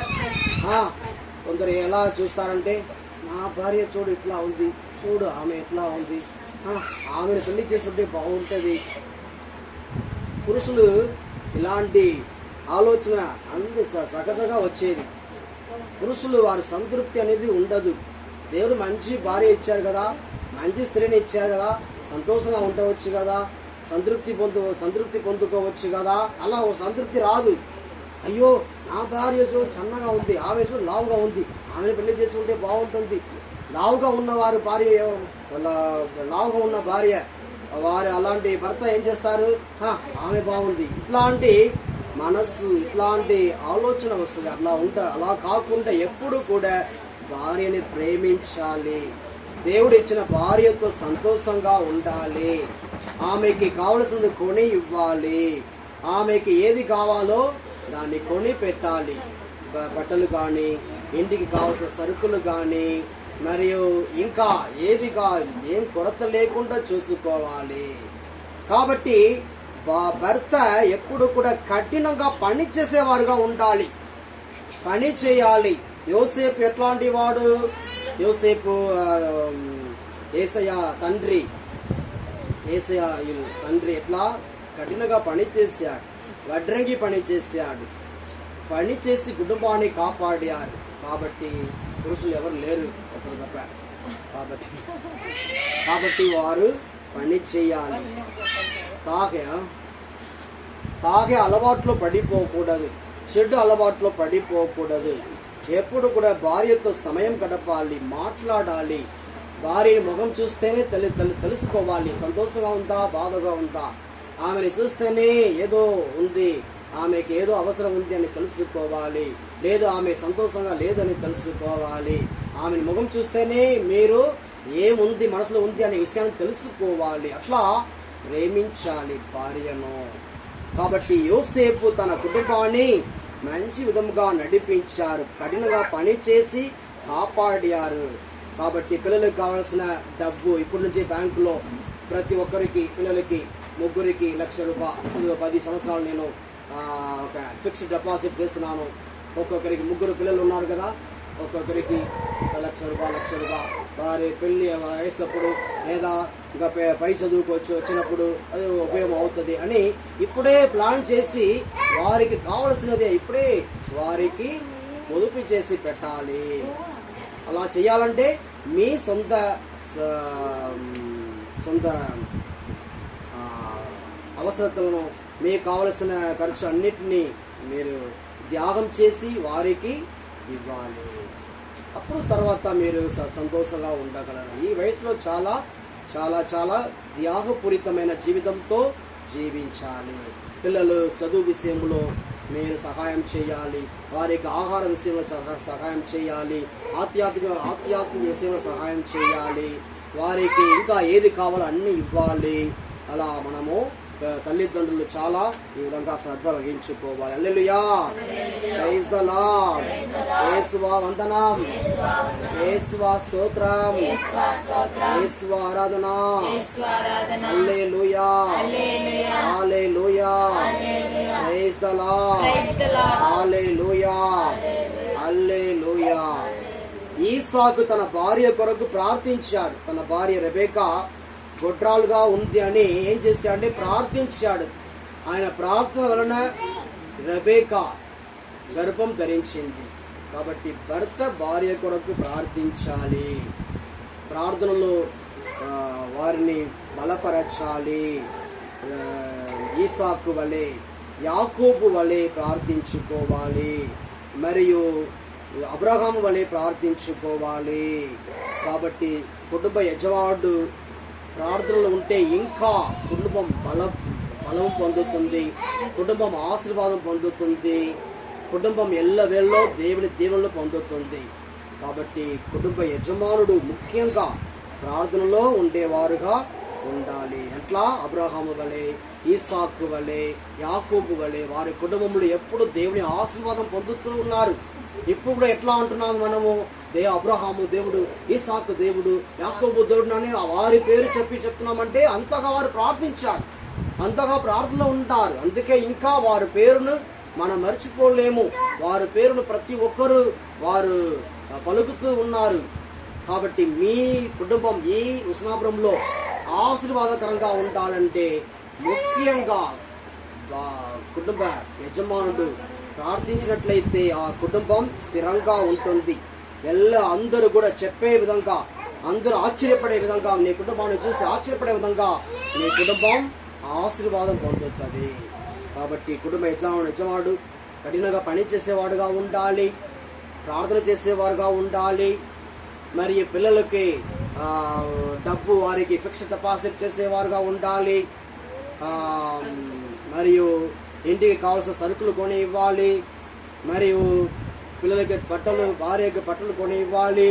కొందరు ఎలా చూస్తారంటే, నా భార్య చూడు ఇట్లా ఉంది, చూడు ఆమె ఎట్లా ఉంది, ఆమెను పెళ్లి చేస్తుంటే బాగుంటుంది. పురుషులు ఇలాంటి ఆలోచన అందు సహజంగా వచ్చేది. పురుషులు వారి సంతృప్తి అనేది ఉండదు. దేవుడు మంచి భార్య ఇచ్చారు కదా, మంచి స్త్రీని ఇచ్చారు కదా, సంతోషంగా ఉండవచ్చు కదా, సంతృప్తి పొందుకోవచ్చు కదా. అలా ఓ సంతృప్తి రాదు. అయ్యో నా భార్య చన్నగా ఉంది, ఆమె లావుగా ఉంది, ఆమెను పెళ్లి చేసుకుంటే బాగుంటుంది. లావుగా ఉన్న వారు భార్య, లావుగా ఉన్న భార్య వారు అలాంటి భర్త ఏం చేస్తారు, ఆమె బాగుంది, ఇట్లాంటి మనస్సు, ఇట్లాంటి ఆలోచన వస్తుంది. అలా కాకుండా ఎప్పుడు కూడా భార్యని ప్రేమించాలి. దేవుడు ఇచ్చిన భార్యతో సంతోషంగా ఉండాలి. ఆమెకి కావలసింది కొని ఇవ్వాలి. ఆమెకి ఏది కావాలో దాన్ని కొని పెట్టాలి. బట్టలు కానీ, ఇంటికి కావాల్సిన సరుకులు కానీ, మరియు ఇంకా ఏం కొరత లేకుండా చూసుకోవాలి. కాబట్టి భర్త ఎప్పుడు కూడా కఠినంగా పని చేసేవారుగా ఉండాలి, పని చేయాలి. యోసేపు ఎట్లాంటి వాడు? యోసేపు యేసయ్య తండ్రి ఎట్లా కఠినంగా పని చేశాడు, వడ్రంగి పని చేశాడు, పని చేసి కుటుంబాన్ని కాపాడారు. కాబట్టి పురుషులు ఎవరు లేరు ఒకరు తప్ప. కాబట్టి వారు పని చేయాలి. తాగే అలవాట్లో పడిపోకూడదు, చెడు అలవాట్లో పడిపోకూడదు. ఎప్పుడు కూడా భార్యతో సమయం గడపాలి, మాట్లాడాలి. భార్యని ముఖం చూస్తేనే తెలుసుకోవాలి, సంతోషంగా ఉందా, బాధగా ఉందా. ఆమెను చూస్తేనే ఏదో ఉంది, ఆమెకి ఏదో అవసరం ఉంది అని తెలుసుకోవాలి, లేదు ఆమె సంతోషంగా లేదని తెలుసుకోవాలి. ఆమెను ముఖం చూస్తేనే మీరు ఏముంది, మనసులో ఉంది అనే విషయాన్ని తెలుసుకోవాలి. అట్లా ప్రేమించాలి భార్యను. కాబట్టి యోసేపు తన కుటుంబాన్ని మంచి విధముగా నడిపించారు, కఠినంగా పని చేసి కాపాడారు. కాబట్టి పిల్లలకు కావాల్సిన డబ్బు ఇప్పటి నుంచి బ్యాంకులో ప్రతి ఒక్కరికి, పిల్లలకి ముగ్గురికి ₹1,00,000, 10 సంవత్సరాలు నేను ఒక ఫిక్స్డ్ డిపాజిట్ చేస్తున్నాను. ఒక్కొక్కరికి 3 పిల్లలు ఉన్నారు కదా, ఒక్కొక్కరికి ₹1,00,000 వారి పెళ్లి వేసినప్పుడు లేదా ఇంకా పై చదువుకోవచ్చు వచ్చినప్పుడు అది ఉపయోగం అవుతుంది అని ఇప్పుడే ప్లాన్ చేసి వారికి కావలసినదే ఇప్పుడే వారికి పొదుపు చేసి పెట్టాలి. అలా చేయాలంటే మీ సొంత అవసరతలను, మీకు కావలసిన ఖర్చు అన్నిటినీ మీరు త్యాగం చేసి వారికి ఇవ్వాలి. అప్పుడు తర్వాత మీరు సంతోషంగా ఉండగలరు. ఈ వయసులో చాలా చాలా చాలా త్యాగపూరితమైన జీవితంతో జీవించాలి. పిల్లలు చదువు విషయంలో మీరు సహాయం చేయాలి, వారికి ఆహార విషయంలో సహాయం చేయాలి, ఆధ్యాత్మిక విషయంలో సహాయం చేయాలి, వారికి ఇంకా ఏది కావాలో అన్ని ఇవ్వాలి. అలా మనము తల్లిదండ్రులు చాలా ఈ విధంగా శ్రద్ధ వహించుకోవాలి. హల్లెలూయా, ప్రైజ్ ద లార్డ్, యేసువా వందనం, యేసువా స్తోత్రం, యేసువా ఆరాధన, హల్లెలూయా, హల్లెలూయా, ప్రైజ్ ద లార్డ్, హల్లెలూయా, హల్లెలూయా. ఈసాకు తన భార్య కొరకు ప్రార్థించాడు. తన భార్య రెబెకా గొడ్రాలుగా ఉంది అని ఏం చేశాడంటే ప్రార్థించాడు. ఆయన ప్రార్థన వలన రెబెకా గర్భం ధరించింది. కాబట్టి భర్త భార్య కొరకు ప్రార్థించాలి, ప్రార్థనలో వారిని బలపరచాలి. ఈసాకు వలె యాకోబు వలె ప్రార్థించుకోవాలి, మరియు అబ్రహాము వలె ప్రార్థించుకోవాలి. కాబట్టి కుటుంబ యజమానుడు ప్రార్థనలు ఉంటే ఇంకా కుటుంబం బలం పొందుతుంది, కుటుంబం ఆశీర్వాదం పొందుతుంది, కుటుంబం ఎల్లవేళలో దేవుని దీవెనలు పొందుతుంది. కాబట్టి కుటుంబ యజమానుడు ముఖ్యంగా ప్రార్థనలో ఉండేవారుగా ఉండాలి. ఎట్లా? అబ్రహాము వలె, ఈసాకు వలె, యాకోబు వలె వారి కుటుంబంలో ఎప్పుడు దేవుని ఆశీర్వాదం పొందుతూ ఉన్నారు. ఇప్పుడు కూడా ఎట్లా అంటున్నాము మనము? అబ్రహాము దేవుడు, ఈసాకు దేవుడు, యాకోబు దేవుడు అని వారి పేరు చెప్తున్నామంటే అంతగా వారు ప్రార్థించారు, అంతగా ప్రార్థనలో ఉంటారు. అందుకే ఇంకా వారి పేరును మనం మర్చిపోలేము. వారి పేరును ప్రతి ఒక్కరూ వారు పలుకుతూ ఉన్నారు. కాబట్టి మీ కుటుంబం ఈ ఉస్నాపురంలో ఆశీర్వాదకరంగా ఉండాలంటే ముఖ్యంగా కుటుంబ యజమానుడు ప్రార్థించినట్లయితే ఆ కుటుంబం స్థిరంగా ఉంటుంది. అందరూ కూడా చెప్పే విధంగా, అందరూ ఆశ్చర్యపడే విధంగా, నీ కుటుంబాన్ని చూసి ఆశ్చర్యపడే విధంగా నీ కుటుంబం ఆశీర్వాదం పొందుతుంది. కాబట్టి కుటుంబ యజమానుడు కఠినంగా పని చేసేవాడుగా ఉండాలి, ప్రార్థన చేసేవారుగా ఉండాలి. మరియు పిల్లలకి డబ్బు వారికి ఫిక్స్డ్ డిపాజిట్ చేసేవారుగా ఉండాలి. మరియు ఇంటికి కావాల్సిన సరుకులు కొని ఇవ్వాలి, మరియు పిల్లలకి భార్యకి బట్టలు కొని ఇవ్వాలి.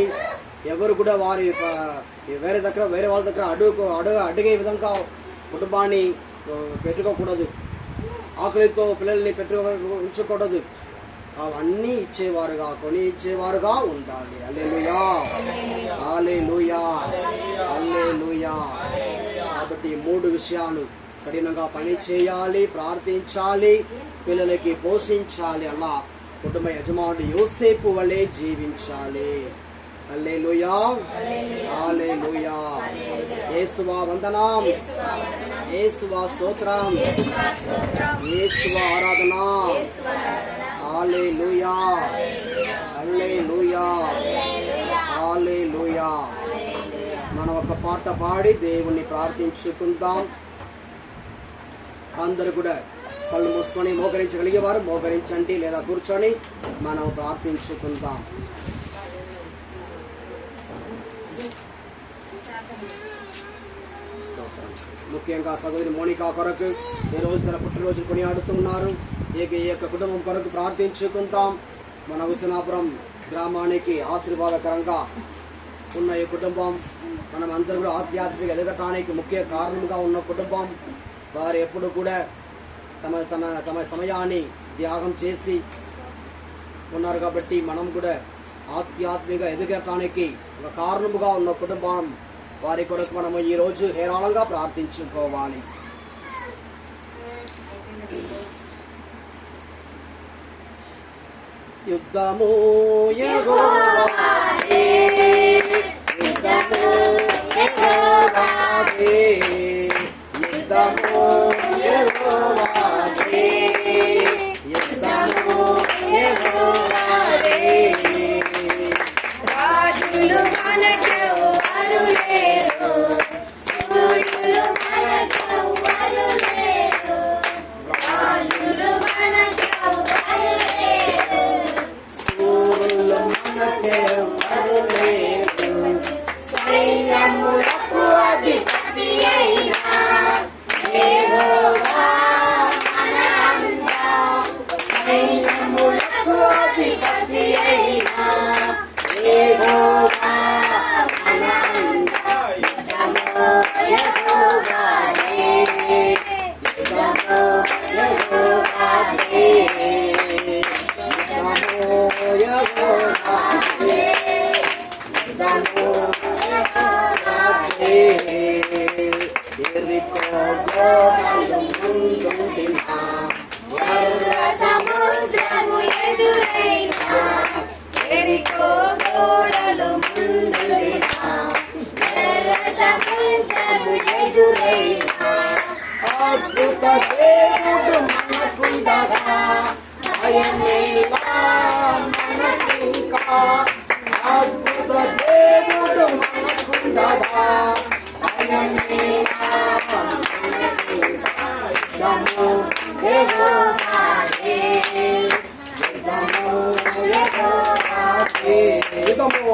ఎవరు కూడా వారి వేరే వాళ్ళ దగ్గర అడిగే విధంగా కుటుంబాన్ని పెట్టుకోకూడదు, ఆకలితో పిల్లల్ని ఉంచకూడదు. అవన్నీ కొని ఇచ్చేవారుగా ఉండాలి. హల్లెలూయా, హల్లెలూయా, హల్లెలూయా. కాబట్టి 3 విషయాలు: కఠినంగా పని చేయాలి, ప్రార్థించాలి, పిల్లలకి పోషించాలి. అలా కుటుంబ యజమానుడు యోసేపు వలె జీవించాలి. హల్లెలూయా, హల్లెలూయా. యేసువా వందనం, యేసువా స్తోత్రం, యేసువా ఆరాధన. హల్లెలూయా, హల్లెలూయా, హల్లెలూయా. మనం ఒక పాట పాడి దేవుణ్ణి ప్రార్థించుకుందాం. అందరూ కూడా కళ్ళు మూసుకొని మోకరించగలిగేవారు మోకరించండి, లేదా కూర్చొని మనం ప్రార్థించుకుందాం. ముఖ్యంగా సహోదరి మోనికా కొరకు ఈ రోజు తన పుట్టినరోజు కొనియాడుతున్నారు. ఈ యొక్క కుటుంబం కొరకు ప్రార్థించుకుందాం. మన హుస్నాపురం గ్రామానికి ఆశీర్వాదకరంగా ఉన్న ఈ కుటుంబం, మనం అందరూ కూడా ఆధ్యాత్మిక ఎదగటానికి ముఖ్య కారణంగా ఉన్న కుటుంబం. వారు ఎప్పుడు కూడా తమ సమయాన్ని త్యాగం చేసి ఉన్నారు. కాబట్టి మనం కూడా ఆధ్యాత్మిక ఎదగటానికి ఒక కారణముగా ఉన్న కుటుంబం వారి కొరకు మనము ఈ రోజు హేరాళంగా ప్రార్థించుకోవాలి. యుద్ధము యెహోవాదే, యుద్ధము యెహోవాదే, యుద్ధము యెహోవాదే, యుద్ధము యెహోవాదే. రాజులు మనకెవ్వరు లేరు, సూర్యులు మనకెవ్వరు లేరు, రాజులు మనకెవ్వరు లేరు, సూర్యులు మనకెవ్వరు లేరు, సైన్యములకు అధిపతి అయిన యెహోవా మన అండ, సైన్యములకు అధిపతి అయిన యెహోవా మన అండ. యుద్ధము యెహోవాదే, యుద్ధము యెహోవాదే, యుద్ధము యెహోవాదే, యుద్ధము యెహోవాదే. యెరికో గోడలు ముందుండినా, ఎర్ర సముద్రము ఎదురైనా, ఎరికో గోడలు ముందుండినా, ఎర్ర సముద్రము ఎదురైనా, అద్భుత దేవుడు మనకుండగా భయమేలా మనకు అద్భుత దేవుడు మనకుండగా ఆయనే యుద్ధము యెహోవాదే యుద్ధము యెహోవాదే యుద్ధము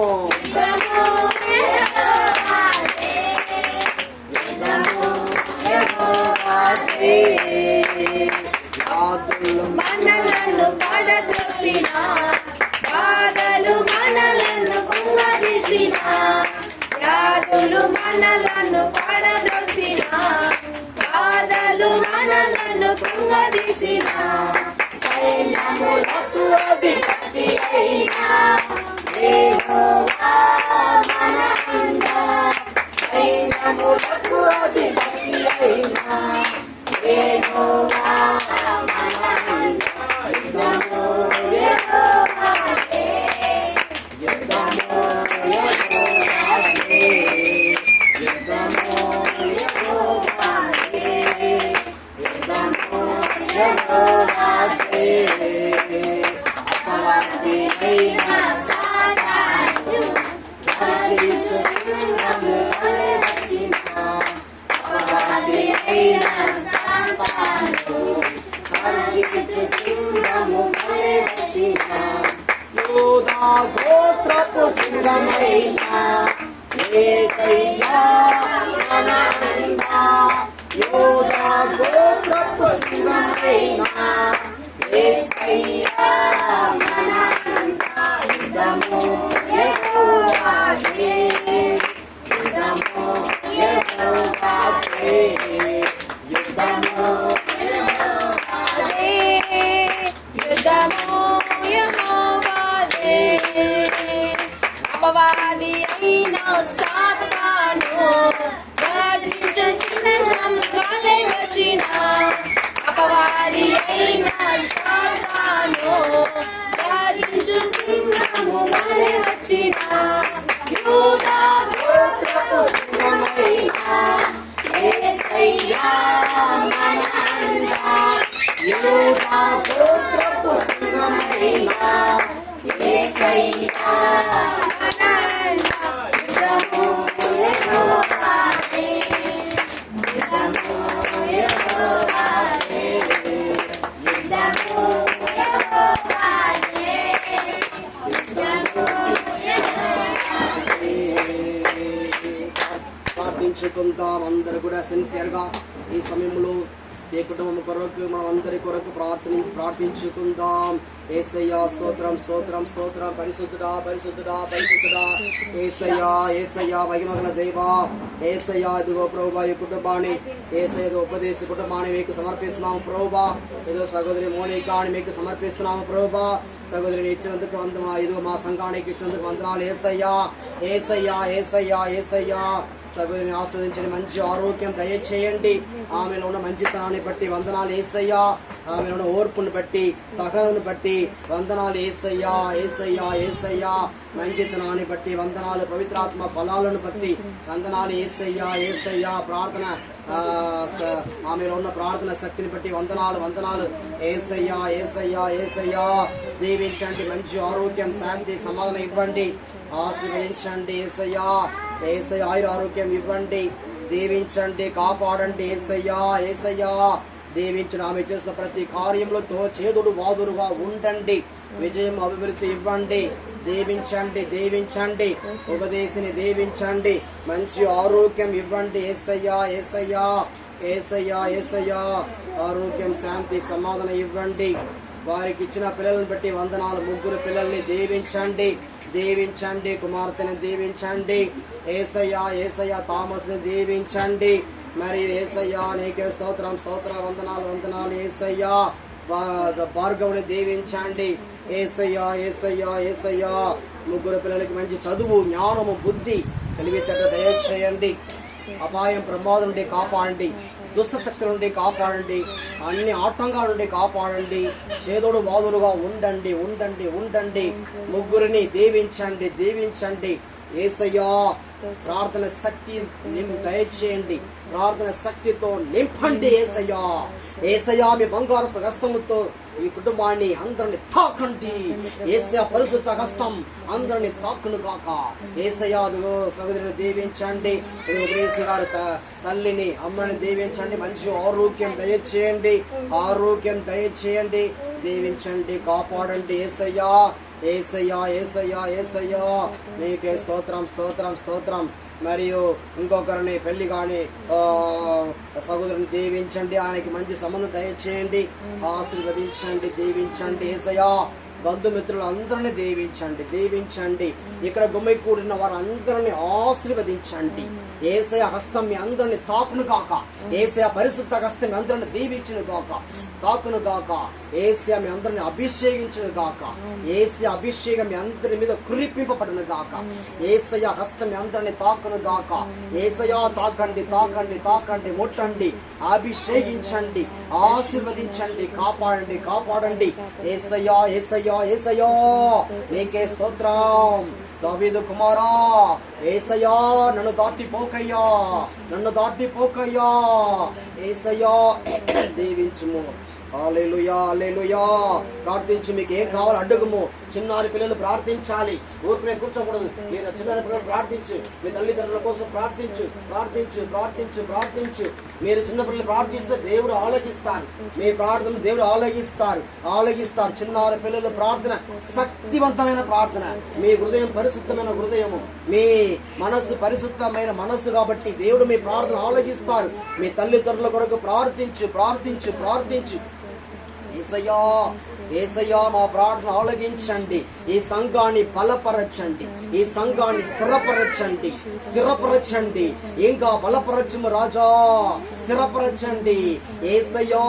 మనలను పడద్రోసిన బాధలు మనలను కుంగదీసిన వ్యాధులు మనలను పడద్రోసిన బాధలు మనలను కుంగదీసిన సైన్యములకు అధిపతి అయిన యెహోవా మన అండ సైన్యములకు అధిపతి అయిన యెహోవా మన అండ యుద్ధము యెహోవాదే యుద్ధము యెహోవాదే యుద్ధము యెహోవాదే యుద్ధము యెహోవాదే అపవాది అయిన సాతాను గర్జించు సింహము వలె వచ్చిన అపవాది అయిన సాతాను గర్జించు సింహము వలె వచ్చిన యూదా గోత్రపు సింహమైన యేసయ్యా మన అండ యూదా గోత్రపు సింహమైన యేసయ్యా మన అండ యుద్ధము యెహోవాదే యుద్ధము యెహోవాదే యుద్ధము యెహోవాదే యుద్ధము యెహోవాదే అపవాది అయిన సాతాను గర్జించు సింహం వలె వచ్చిన అపవాది అయిన సాతాను గర్జించు సింహము వలె వచ్చిన యూదా గోత్రపు సింహమైన యేసయ్యా మన అండ యూదా గోత్రపు సింహమైన యేసయ్యా మన అండ యుద్ధము యెహోవాదే యుద్ధము యెహోవాదే యుద్ధము యెహోవాదే యుద్ధము ప్రార్థించుకుందాం. అందరూ కూడా సిన్సియర్ గా ఈ సమయంలో ఏ కుటుంబం కొరకు మనం అందరి కొరకు ప్రార్థించుకుందాం. యేసయ్యా స్తోత్రం స్తోత్రం స్తోత్రం పరిశుద్ధుడా పరిశుద్ధుడా పరిశుద్ధుడా యేసయ్యా యేసయ్యా మహిమగల దేవా యేసయ్యా ఇదిగో ప్రభువా ఈ కుటుంబాన్ని యేసయ్య ఉపదేశ కుటుంబాన్ని మీకు సమర్పిస్తున్నాము ప్రభువా. ఏదో సహోదరి మోనికాని మీకు సమర్పిస్తున్నాము ప్రభువా. సహోదరిని ఇచ్చినందుకు వందమా ఇదిగో మా సంఘానికి ఇచ్చినందుకు వందనాలు యేసయ్యా యేసయ్యా యేసయ్యా యేసయ్యా సహోదరిని ఆస్వాదించండి, మంచి ఆరోగ్యం దయచేయండి. ఆమెలో ఉన్న మంచితనాన్ని బట్టి వందనాలు యేసయ్యా. ఆమెలో ఉన్న ఓర్పును బట్టి సహనాన్ని బట్టి వందనాలు యేసయ్యా యేసయ్యా యేసయ్యా. మంచితనాన్ని బట్టి వందనాలు, పవిత్రాత్మ ఫలాలను బట్టి వందనాలు యేసయ్యా యేసయ్యా. ప్రార్థన ఆమెలో ఉన్న ప్రార్థన శక్తిని బట్టి వందనాలు వందనాలు యేసయ్యా యేసయ్యా యేసయ్యా. దీవించండి, మంచి ఆరోగ్యం శాంతి సమాధానం ఇవ్వండి, ఆశీర్వదించండి యేసయ్యా యేసయ్యా. ఆయుర ఆరోగ్యం ఇవ్వండి, దీవించండి, కాపాడండి యేసయ్యా యేసయ్యా. దీవించిన ఆమె చేసిన ప్రతి కార్యంలో చేదుడు వాదురుగా ఉండండి, విజయం అభివృద్ధి ఇవ్వండి, దీవించండి దీవించండి. ఉపదేశిని దీవించండి, మంచి ఆరోగ్యం ఇవ్వండి యేసయ్యా యేసయ్యా యేసయ్యా యేసయ్యా. ఆరోగ్యం శాంతి సమాధానం ఇవ్వండి. వారికి ఇచ్చిన పిల్లలను బట్టి వందనాలు. ముగ్గురు పిల్లల్ని దీవించండి దీవించండి. కుమార్తెని దీవించండి యేసయ్యా యేసయ్యా. థామస్ ని దీవించండి. మరి యేసయ్యా నీకే స్తోత్రం స్తోత్ర వందనాలు వందనాలు యేసయ్యా. భార్గవుని దీవించండి యేసయ్యా యేసయ్యా యేసయ్యా. ముగ్గురు పిల్లలకి మంచి చదువు, జ్ఞానము, బుద్ధి కలిగేటట్టు దయచేయండి. అపాయం ప్రమాదం నుండి కాపాడండి, దుష్ట శక్తుల నుండి కాపాడండి, అన్ని ఆటంకాల నుండి కాపాడండి. చేదోడు వాదులుగా ఉండండి ఉండండి ఉండండి. ముగ్గురిని దీవించండి దీవించండి. యేసయ్యా ప్రార్థన శక్తి దయచేయండి, ప్రార్థన శక్తితో నింపండి యేసయ్యా. యేసయ్యా మీ బంగారపు హస్తముతో ఈ కుటుంబాన్ని అందరిని తాకండి. యేసయ్యా పరిశుద్ధ హస్తం అందరిని తాకును కాక. యేసయ్యా సహోదరుని దీవించండి, యేసు గారి తల్లిని అమ్మని దీవించండి, మంచి ఆరోగ్యం దయచేయండి, ఆరోగ్యం దయచేయండి, దీవించండి, కాపాడండి. యేసయ్యా యేసయ్యా యేసయ్యా యేసయ్యా నీకే స్తోత్రం స్తోత్రం స్తోత్రం. మరియు ఇంకొకరిని పెళ్లి కాని సహోదరుని దీవించండి, ఆయనకి మంచి సంబంధం దయచేయండి, ఆశీర్వదించండి, దీవించండి. యేసయ్యా బంధుమిత్రులు అందరినీ దీవించండి, దీవించండి. ఇక్కడ గుమ్మికూడిన వారందరినీ ఆశీర్వదించండి. యేసయ్య హస్తం మీ అందరిని తాకును కాక. యేసయ్య పరిశుద్ధ హస్తం మీ అందరిని దీవించును కాక, తాకును కాక. యేసయ్య మీ అందరిని అభిషేకించును కాక. యేసయ్య అభిషేకం మీ అందరి మీద కురిపింపబడును కాక. యేసయ్య హస్తం మీ అందరిని తాకును కాక. యేసయ్య తాకండి, తాకండి, తాకండి, ముట్టండి, అభిషేకించండి, ఆశీర్వదించండి, కాపాడండి, కాపాడండి. యేసయ్య యేసయ్య యేసయ్య నీకే స్తోత్రం. దావీదు కుమారా యేసయ్యా నన్ను దాటిపోకయ్యా, నన్ను దాటిపోకయ్యా. యేసయ్యా దీవించుము. హల్లెలూయా హల్లెలూయా. ప్రార్థించు, మీకు ఏం కావాలో అడుగుము. చిన్నారి పిల్లలు ప్రార్థించాలి, ఊరికే కూర్చోకూడదు. మీరు చిన్నారి పిల్లలు ప్రార్థించు, మీ తల్లిదండ్రుల కోసం ప్రార్థించు, ప్రార్థించు, ప్రార్థించు, ప్రార్థించు. మీరు చిన్న పిల్లలు ప్రార్థిస్తే దేవుడు ఆలకిస్తారు, మీ ప్రార్థన దేవుడు ఆలకిస్తారు, ఆలకిస్తారు. చిన్నారి పిల్లలు ప్రార్థన శక్తివంతమైన ప్రార్థన. మీ హృదయం పరిశుద్ధమైన హృదయము, మీ మనస్సు పరిశుద్ధమైన మనస్సు కాబట్టి దేవుడు మీ ప్రార్థన ఆలకిస్తారు. మీ తల్లిదండ్రుల కొరకు ప్రార్థించు, ప్రార్థించు, ప్రార్థించు. యేసయ్యా యేసయ్యా మా ప్రార్థన ఆలకించండి. ఈ సంఘాన్ని బలపరచండి, ఈ సంఘాన్ని స్థిరపరచండి, స్థిరపరచండి, ఇంకా బలపరచుము రాజా, స్థిరపరచండి. యేసయ్యా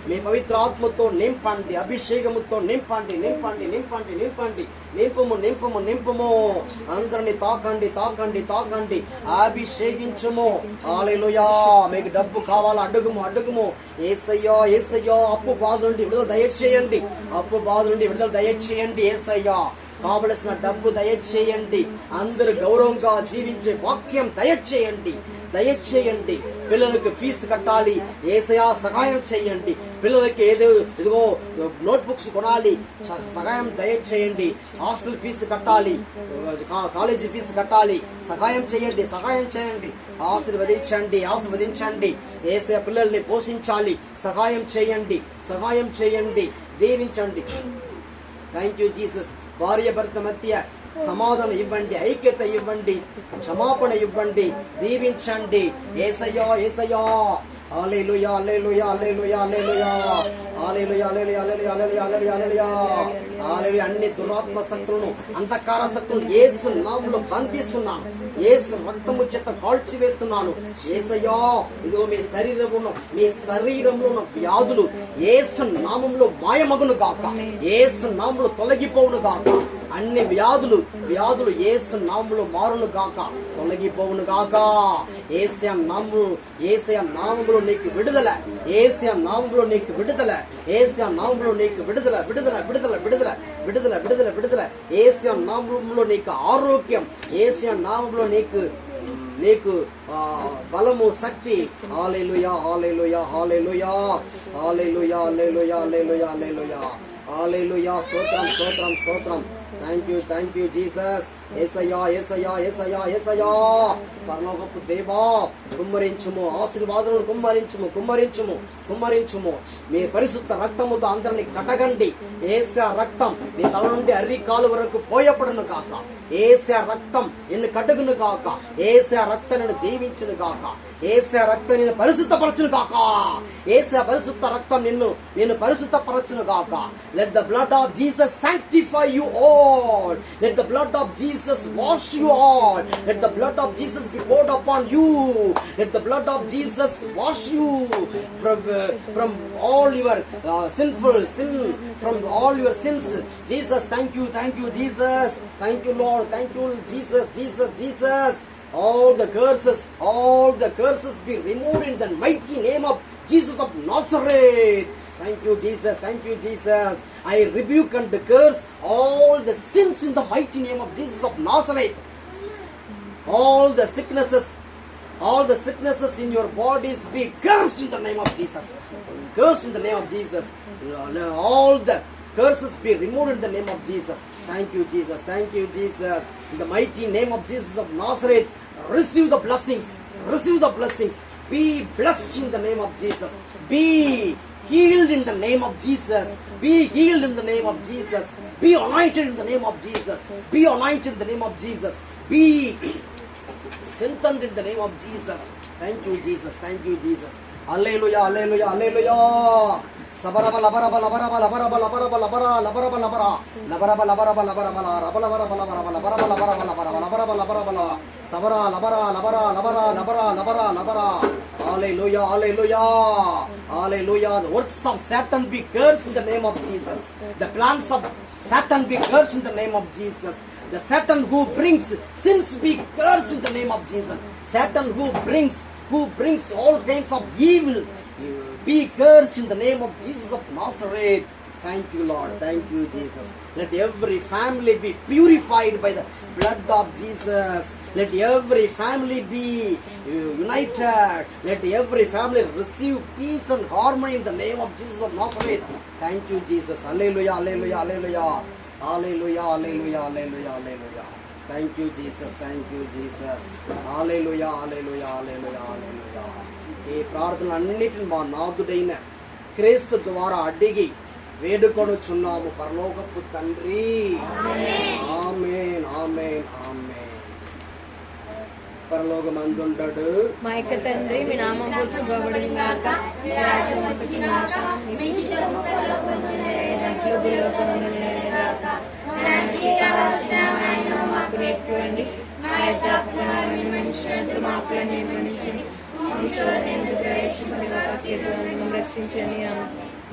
మీ పవిత్ర ఆత్మతో నింపండి, అభిషేకముతో నింపండి, నింపండి, నింపండి, నింపండి, నింపము, నింపము, నింపము. అందరిని తాకండి, తాకండి, తాకండి, అభిషేకించుము. హల్లెలూయా. మీకు డబ్బు కావాలా అడుగుము, అడుగుము. యేసయ్యా యేసయ్యా అప్పు బాధ నుండి విడుదల దయచేయండి, అప్పు బాధ నుండి విడుదల దయచేయండి. యేసయ్యా కావలసిన డబ్బు దయచేయండి. అందరూ గౌరవంగా జీవించే వాక్యం దయచేయండి, దయచేయండి. పిల్లలకు ఫీజు కట్టాలి, యేసయ్యా సహాయం చేయండి. పిల్లలకి ఇదిగో నోట్బుక్స్ కొనాలి, సహాయం దయచేయండి. హాస్టల్ ఫీజు కట్టాలి, కాలేజీ ఫీజు కట్టాలి, సహాయం చేయండి, సహాయం చేయండి. ఆశీర్వదించండి, ఆశీర్వదించండి. యేసయ్య పిల్లల్ని పోషించాలి, సహాయం చేయండి, సహాయం చేయండి, దీవించండి. Thank you Jesus. భార్య భర్త మధ్య సమాధానం ఇవ్వండి, ఐక్యత ఇవ్వండి, క్షమాపణ ఇవ్వండి, దీవించండి. యేసయ్యా యేసయ్యా. హల్లెలూయా హల్లెలూయా హల్లెలూయా హల్లెలూయా హల్లెలూయా హల్లెలూయా హల్లెలూయా హల్లెలూయా హల్లెలూయా హల్లెలూయా. అన్ని దురాత్మ శక్తులను, అంధకార శక్తులను యేసు నామములో బంధిస్తున్నాను, యేసు రక్తము చేత కాల్చి వేస్తున్నాను. యేసయ్యా ఇదిగో మీ శరీరంలో ఉన్న వ్యాధులు యేసు నామములో మాయమగును గాక, యేసు నామములో తొలగిపోవును గాక. అన్ని వ్యాధులు యేసు నామములో మారును గాక, తొలగిపోవును గాక. యేసయ్య నామములో నీకు విడుదల, యేసయ్య నామములో నీకు విడుదల, యేసయ్య నామములో నీకు విడుదల, విడుదల, విడుదల, విడుదల, విడుదల, విడుదల, విడుదల. యేసయ్య నామములో నీకు ఆరోగ్యం, యేసయ్య నామములో నీకు బలము, శక్తి. హల్లెలూయా హల్లెలూయా హల్లెలూయా హల్లెలూయా హల్లెలూయా హల్లెలూయా హల్లెలూయా హల్లెలూయా. స్తోత్రం స్తోత్రం స్తోత్రం. Thank you Jesus. యేసయ్యా యేసయ్యా యేసయ్యా యేసయ్యా. పరలోకపు దేవా కుమ్మరించుము, ఆశీర్వాదమును కుమ్మరించుము, కుమ్మరించుము, కుమ్మరించుము. మీ పరిశుద్ధ రక్తముతో అందరిని కటగండి. యేసయ్య రక్తం మీ తల నుండి అరికాలు వరకు పోయపడును కాక. యేసయ్య రక్తం నిన్ను కట్టుగును కాక. యేసయ్య రక్తం నిన్ను దీవించును కాక. యేసయ్య రక్తం నిన్ను పరిశుద్ధపరచును కాక. యేసయ్య పరిశుద్ధ రక్తం నిన్ను పరిశుద్ధపరచును కాక. Let the blood of Jesus sanctify you all. Let the blood of Jesus wash you all. Let the blood of Jesus be poured upon you. Let the blood of Jesus wash you from all your sin, from all your sins. Jesus, thank you Jesus. Thank you Lord, thank you Jesus. All the curses be removed in the mighty name of Jesus of Nazareth. Thank you Jesus. I rebuke and curse all the sins in the mighty name of Jesus of Nazareth. All the sicknesses in your bodies be cursed in the name of Jesus. Cursed in the name of Jesus. All the curses be removed in the name of Jesus. Thank you, Jesus. Thank you, Jesus. In the mighty name of Jesus of Nazareth, receive the blessings. Receive the blessings. Be blessed in the name of Jesus. Be healed in the name of Jesus. Be healed in the name of Jesus. Be anointed in the name of Jesus. Be anointed in the name of Jesus. Be strengthened in the name of Jesus. Thank you, Jesus. Thank you, Jesus. Hallelujah, hallelujah, hallelujah. Sabaraba labaraba labaraba labaraba labaraba labara labaraba labara labaraba labaraba labaraba labaraba labaraba labaraba labaraba labaraba labaraba labaraba sabara labara labara labara labara labara labara. Hallelujah, hallelujah, hallelujah. The works of Satan be cursed in the name of Jesus. The plans of Satan be cursed in the name of Jesus. The Satan who brings sins be cursed in the name of Jesus. Satan who brings all kinds of evil be cursed in the name of Jesus of Nazareth. Thank you, Lord. Thank you, Jesus. Let every family be purified by the blood of Jesus. Let every family be united. Let every family receive peace and harmony in the name of Jesus of Nazareth. Thank you, Jesus. Hallelujah, hallelujah, hallelujah. Hallelujah, hallelujah, hallelujah, hallelujah. Thank you, Jesus. Thank you, Jesus. Hallelujah, hallelujah, hallelujah, hallelujah. ఈ ప్రార్థనలన్నిటిని మా నాథుడైన క్రీస్తు ద్వారా అడిగి వేడుకొనుచున్నాము పరలోకపు తండ్రి. ఆమేన్, ఆమేన్, ఆమేన్. పరలోకమందుంటాడు మా యొక్క తండ్రి, మీ నామం పూజింపబడును గాక, మీ రాజ్యం వచ్చును గాక, మీ చిత్తము పరలోకమందు నెరవేరినట్లు భూలోకమందు నెరవేరును గాక. మనకి కావలసిన ఆహారం మాకు నేర్పియండి. మా యొక్క అప్పులను మన్నించినట్లు మా అప్పులను మన్నించండి. రక్షించండి.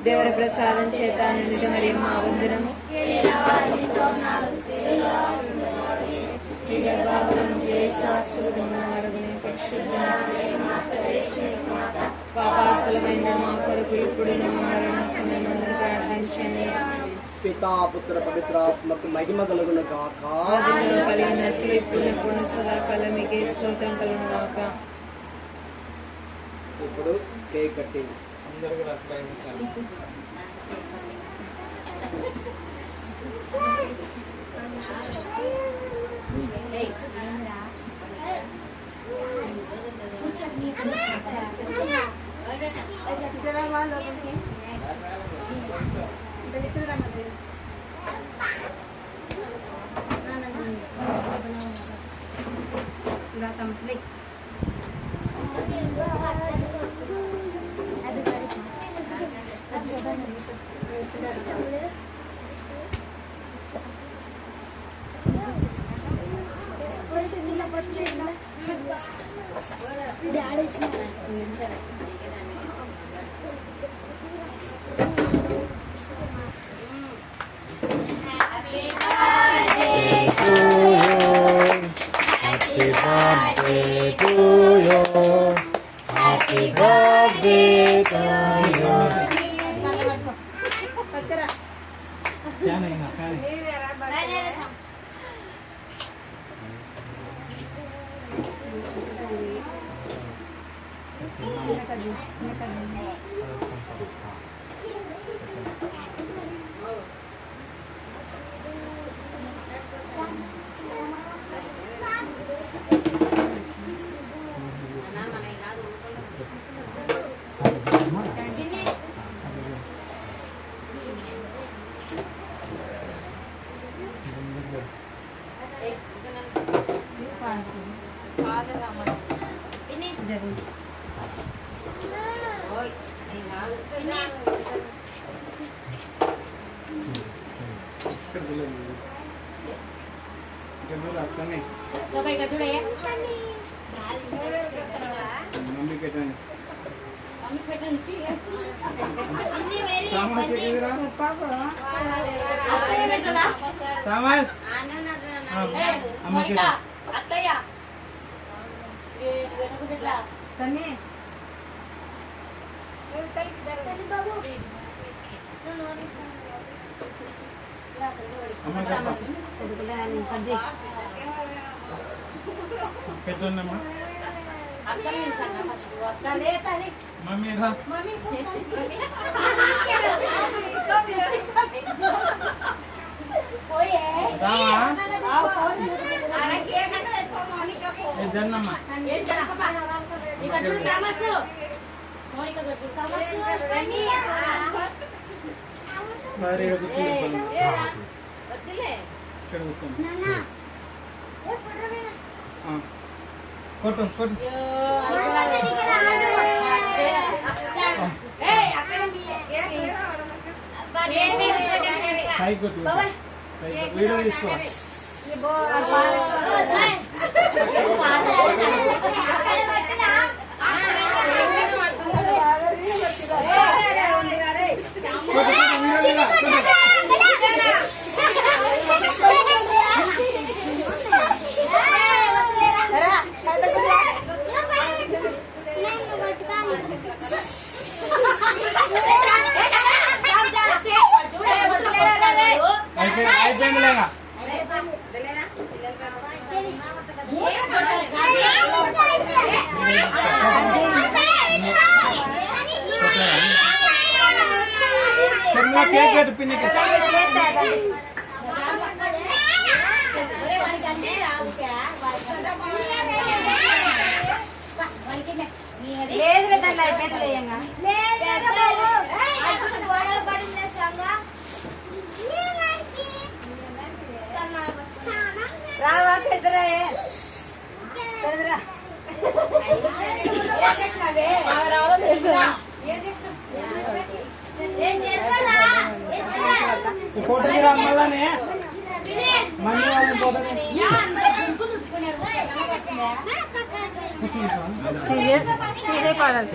దేవుని ప్రసాదం చేత నిండిన మరియు మా వందనము పాపాత్మలమైన మా కొరకు ఇప్పుడు మరణ సమయమందు ప్రార్థించండి. పితా పుత్ర పవిత్రాత్మకు మహిమ కలుగును గాక. ఆదిలో కలిగినట్లు ఇప్పుడు సదాకాలం మీకే స్తోత్రం కలుగును గాక. ఇప్పుడు కేక్ కట్టింగ్. అందరూ కూడా అట్లా ఇచ్చాను. పెట్టున్నమ్మా అక్క నిల్సంగా ఫస్ట్ అక్క లేతని మమ్మీ రా మమ్మీ పోయే రావా ఆ ఫోన్ ఇద్దన్నమ్మా ఏం చెప్పపా ఇక చూడు తమసు మోనిక గట్టు మరి ఇక్కడ కూర్చోండి వద్దులే ఇక్కడ కూర్చోండి కొట్టు కొట్టు పై కొట్టు వీడియో తీసుకో అయిపోయింది లేగా కేక్ పెట్టు పిన్నికి రావా పెద్దరా పెద్దరా ఫోటోకి రమ్మల్లానే మనీ వాళ్ళని ఫోటోకి తీసే పదాలు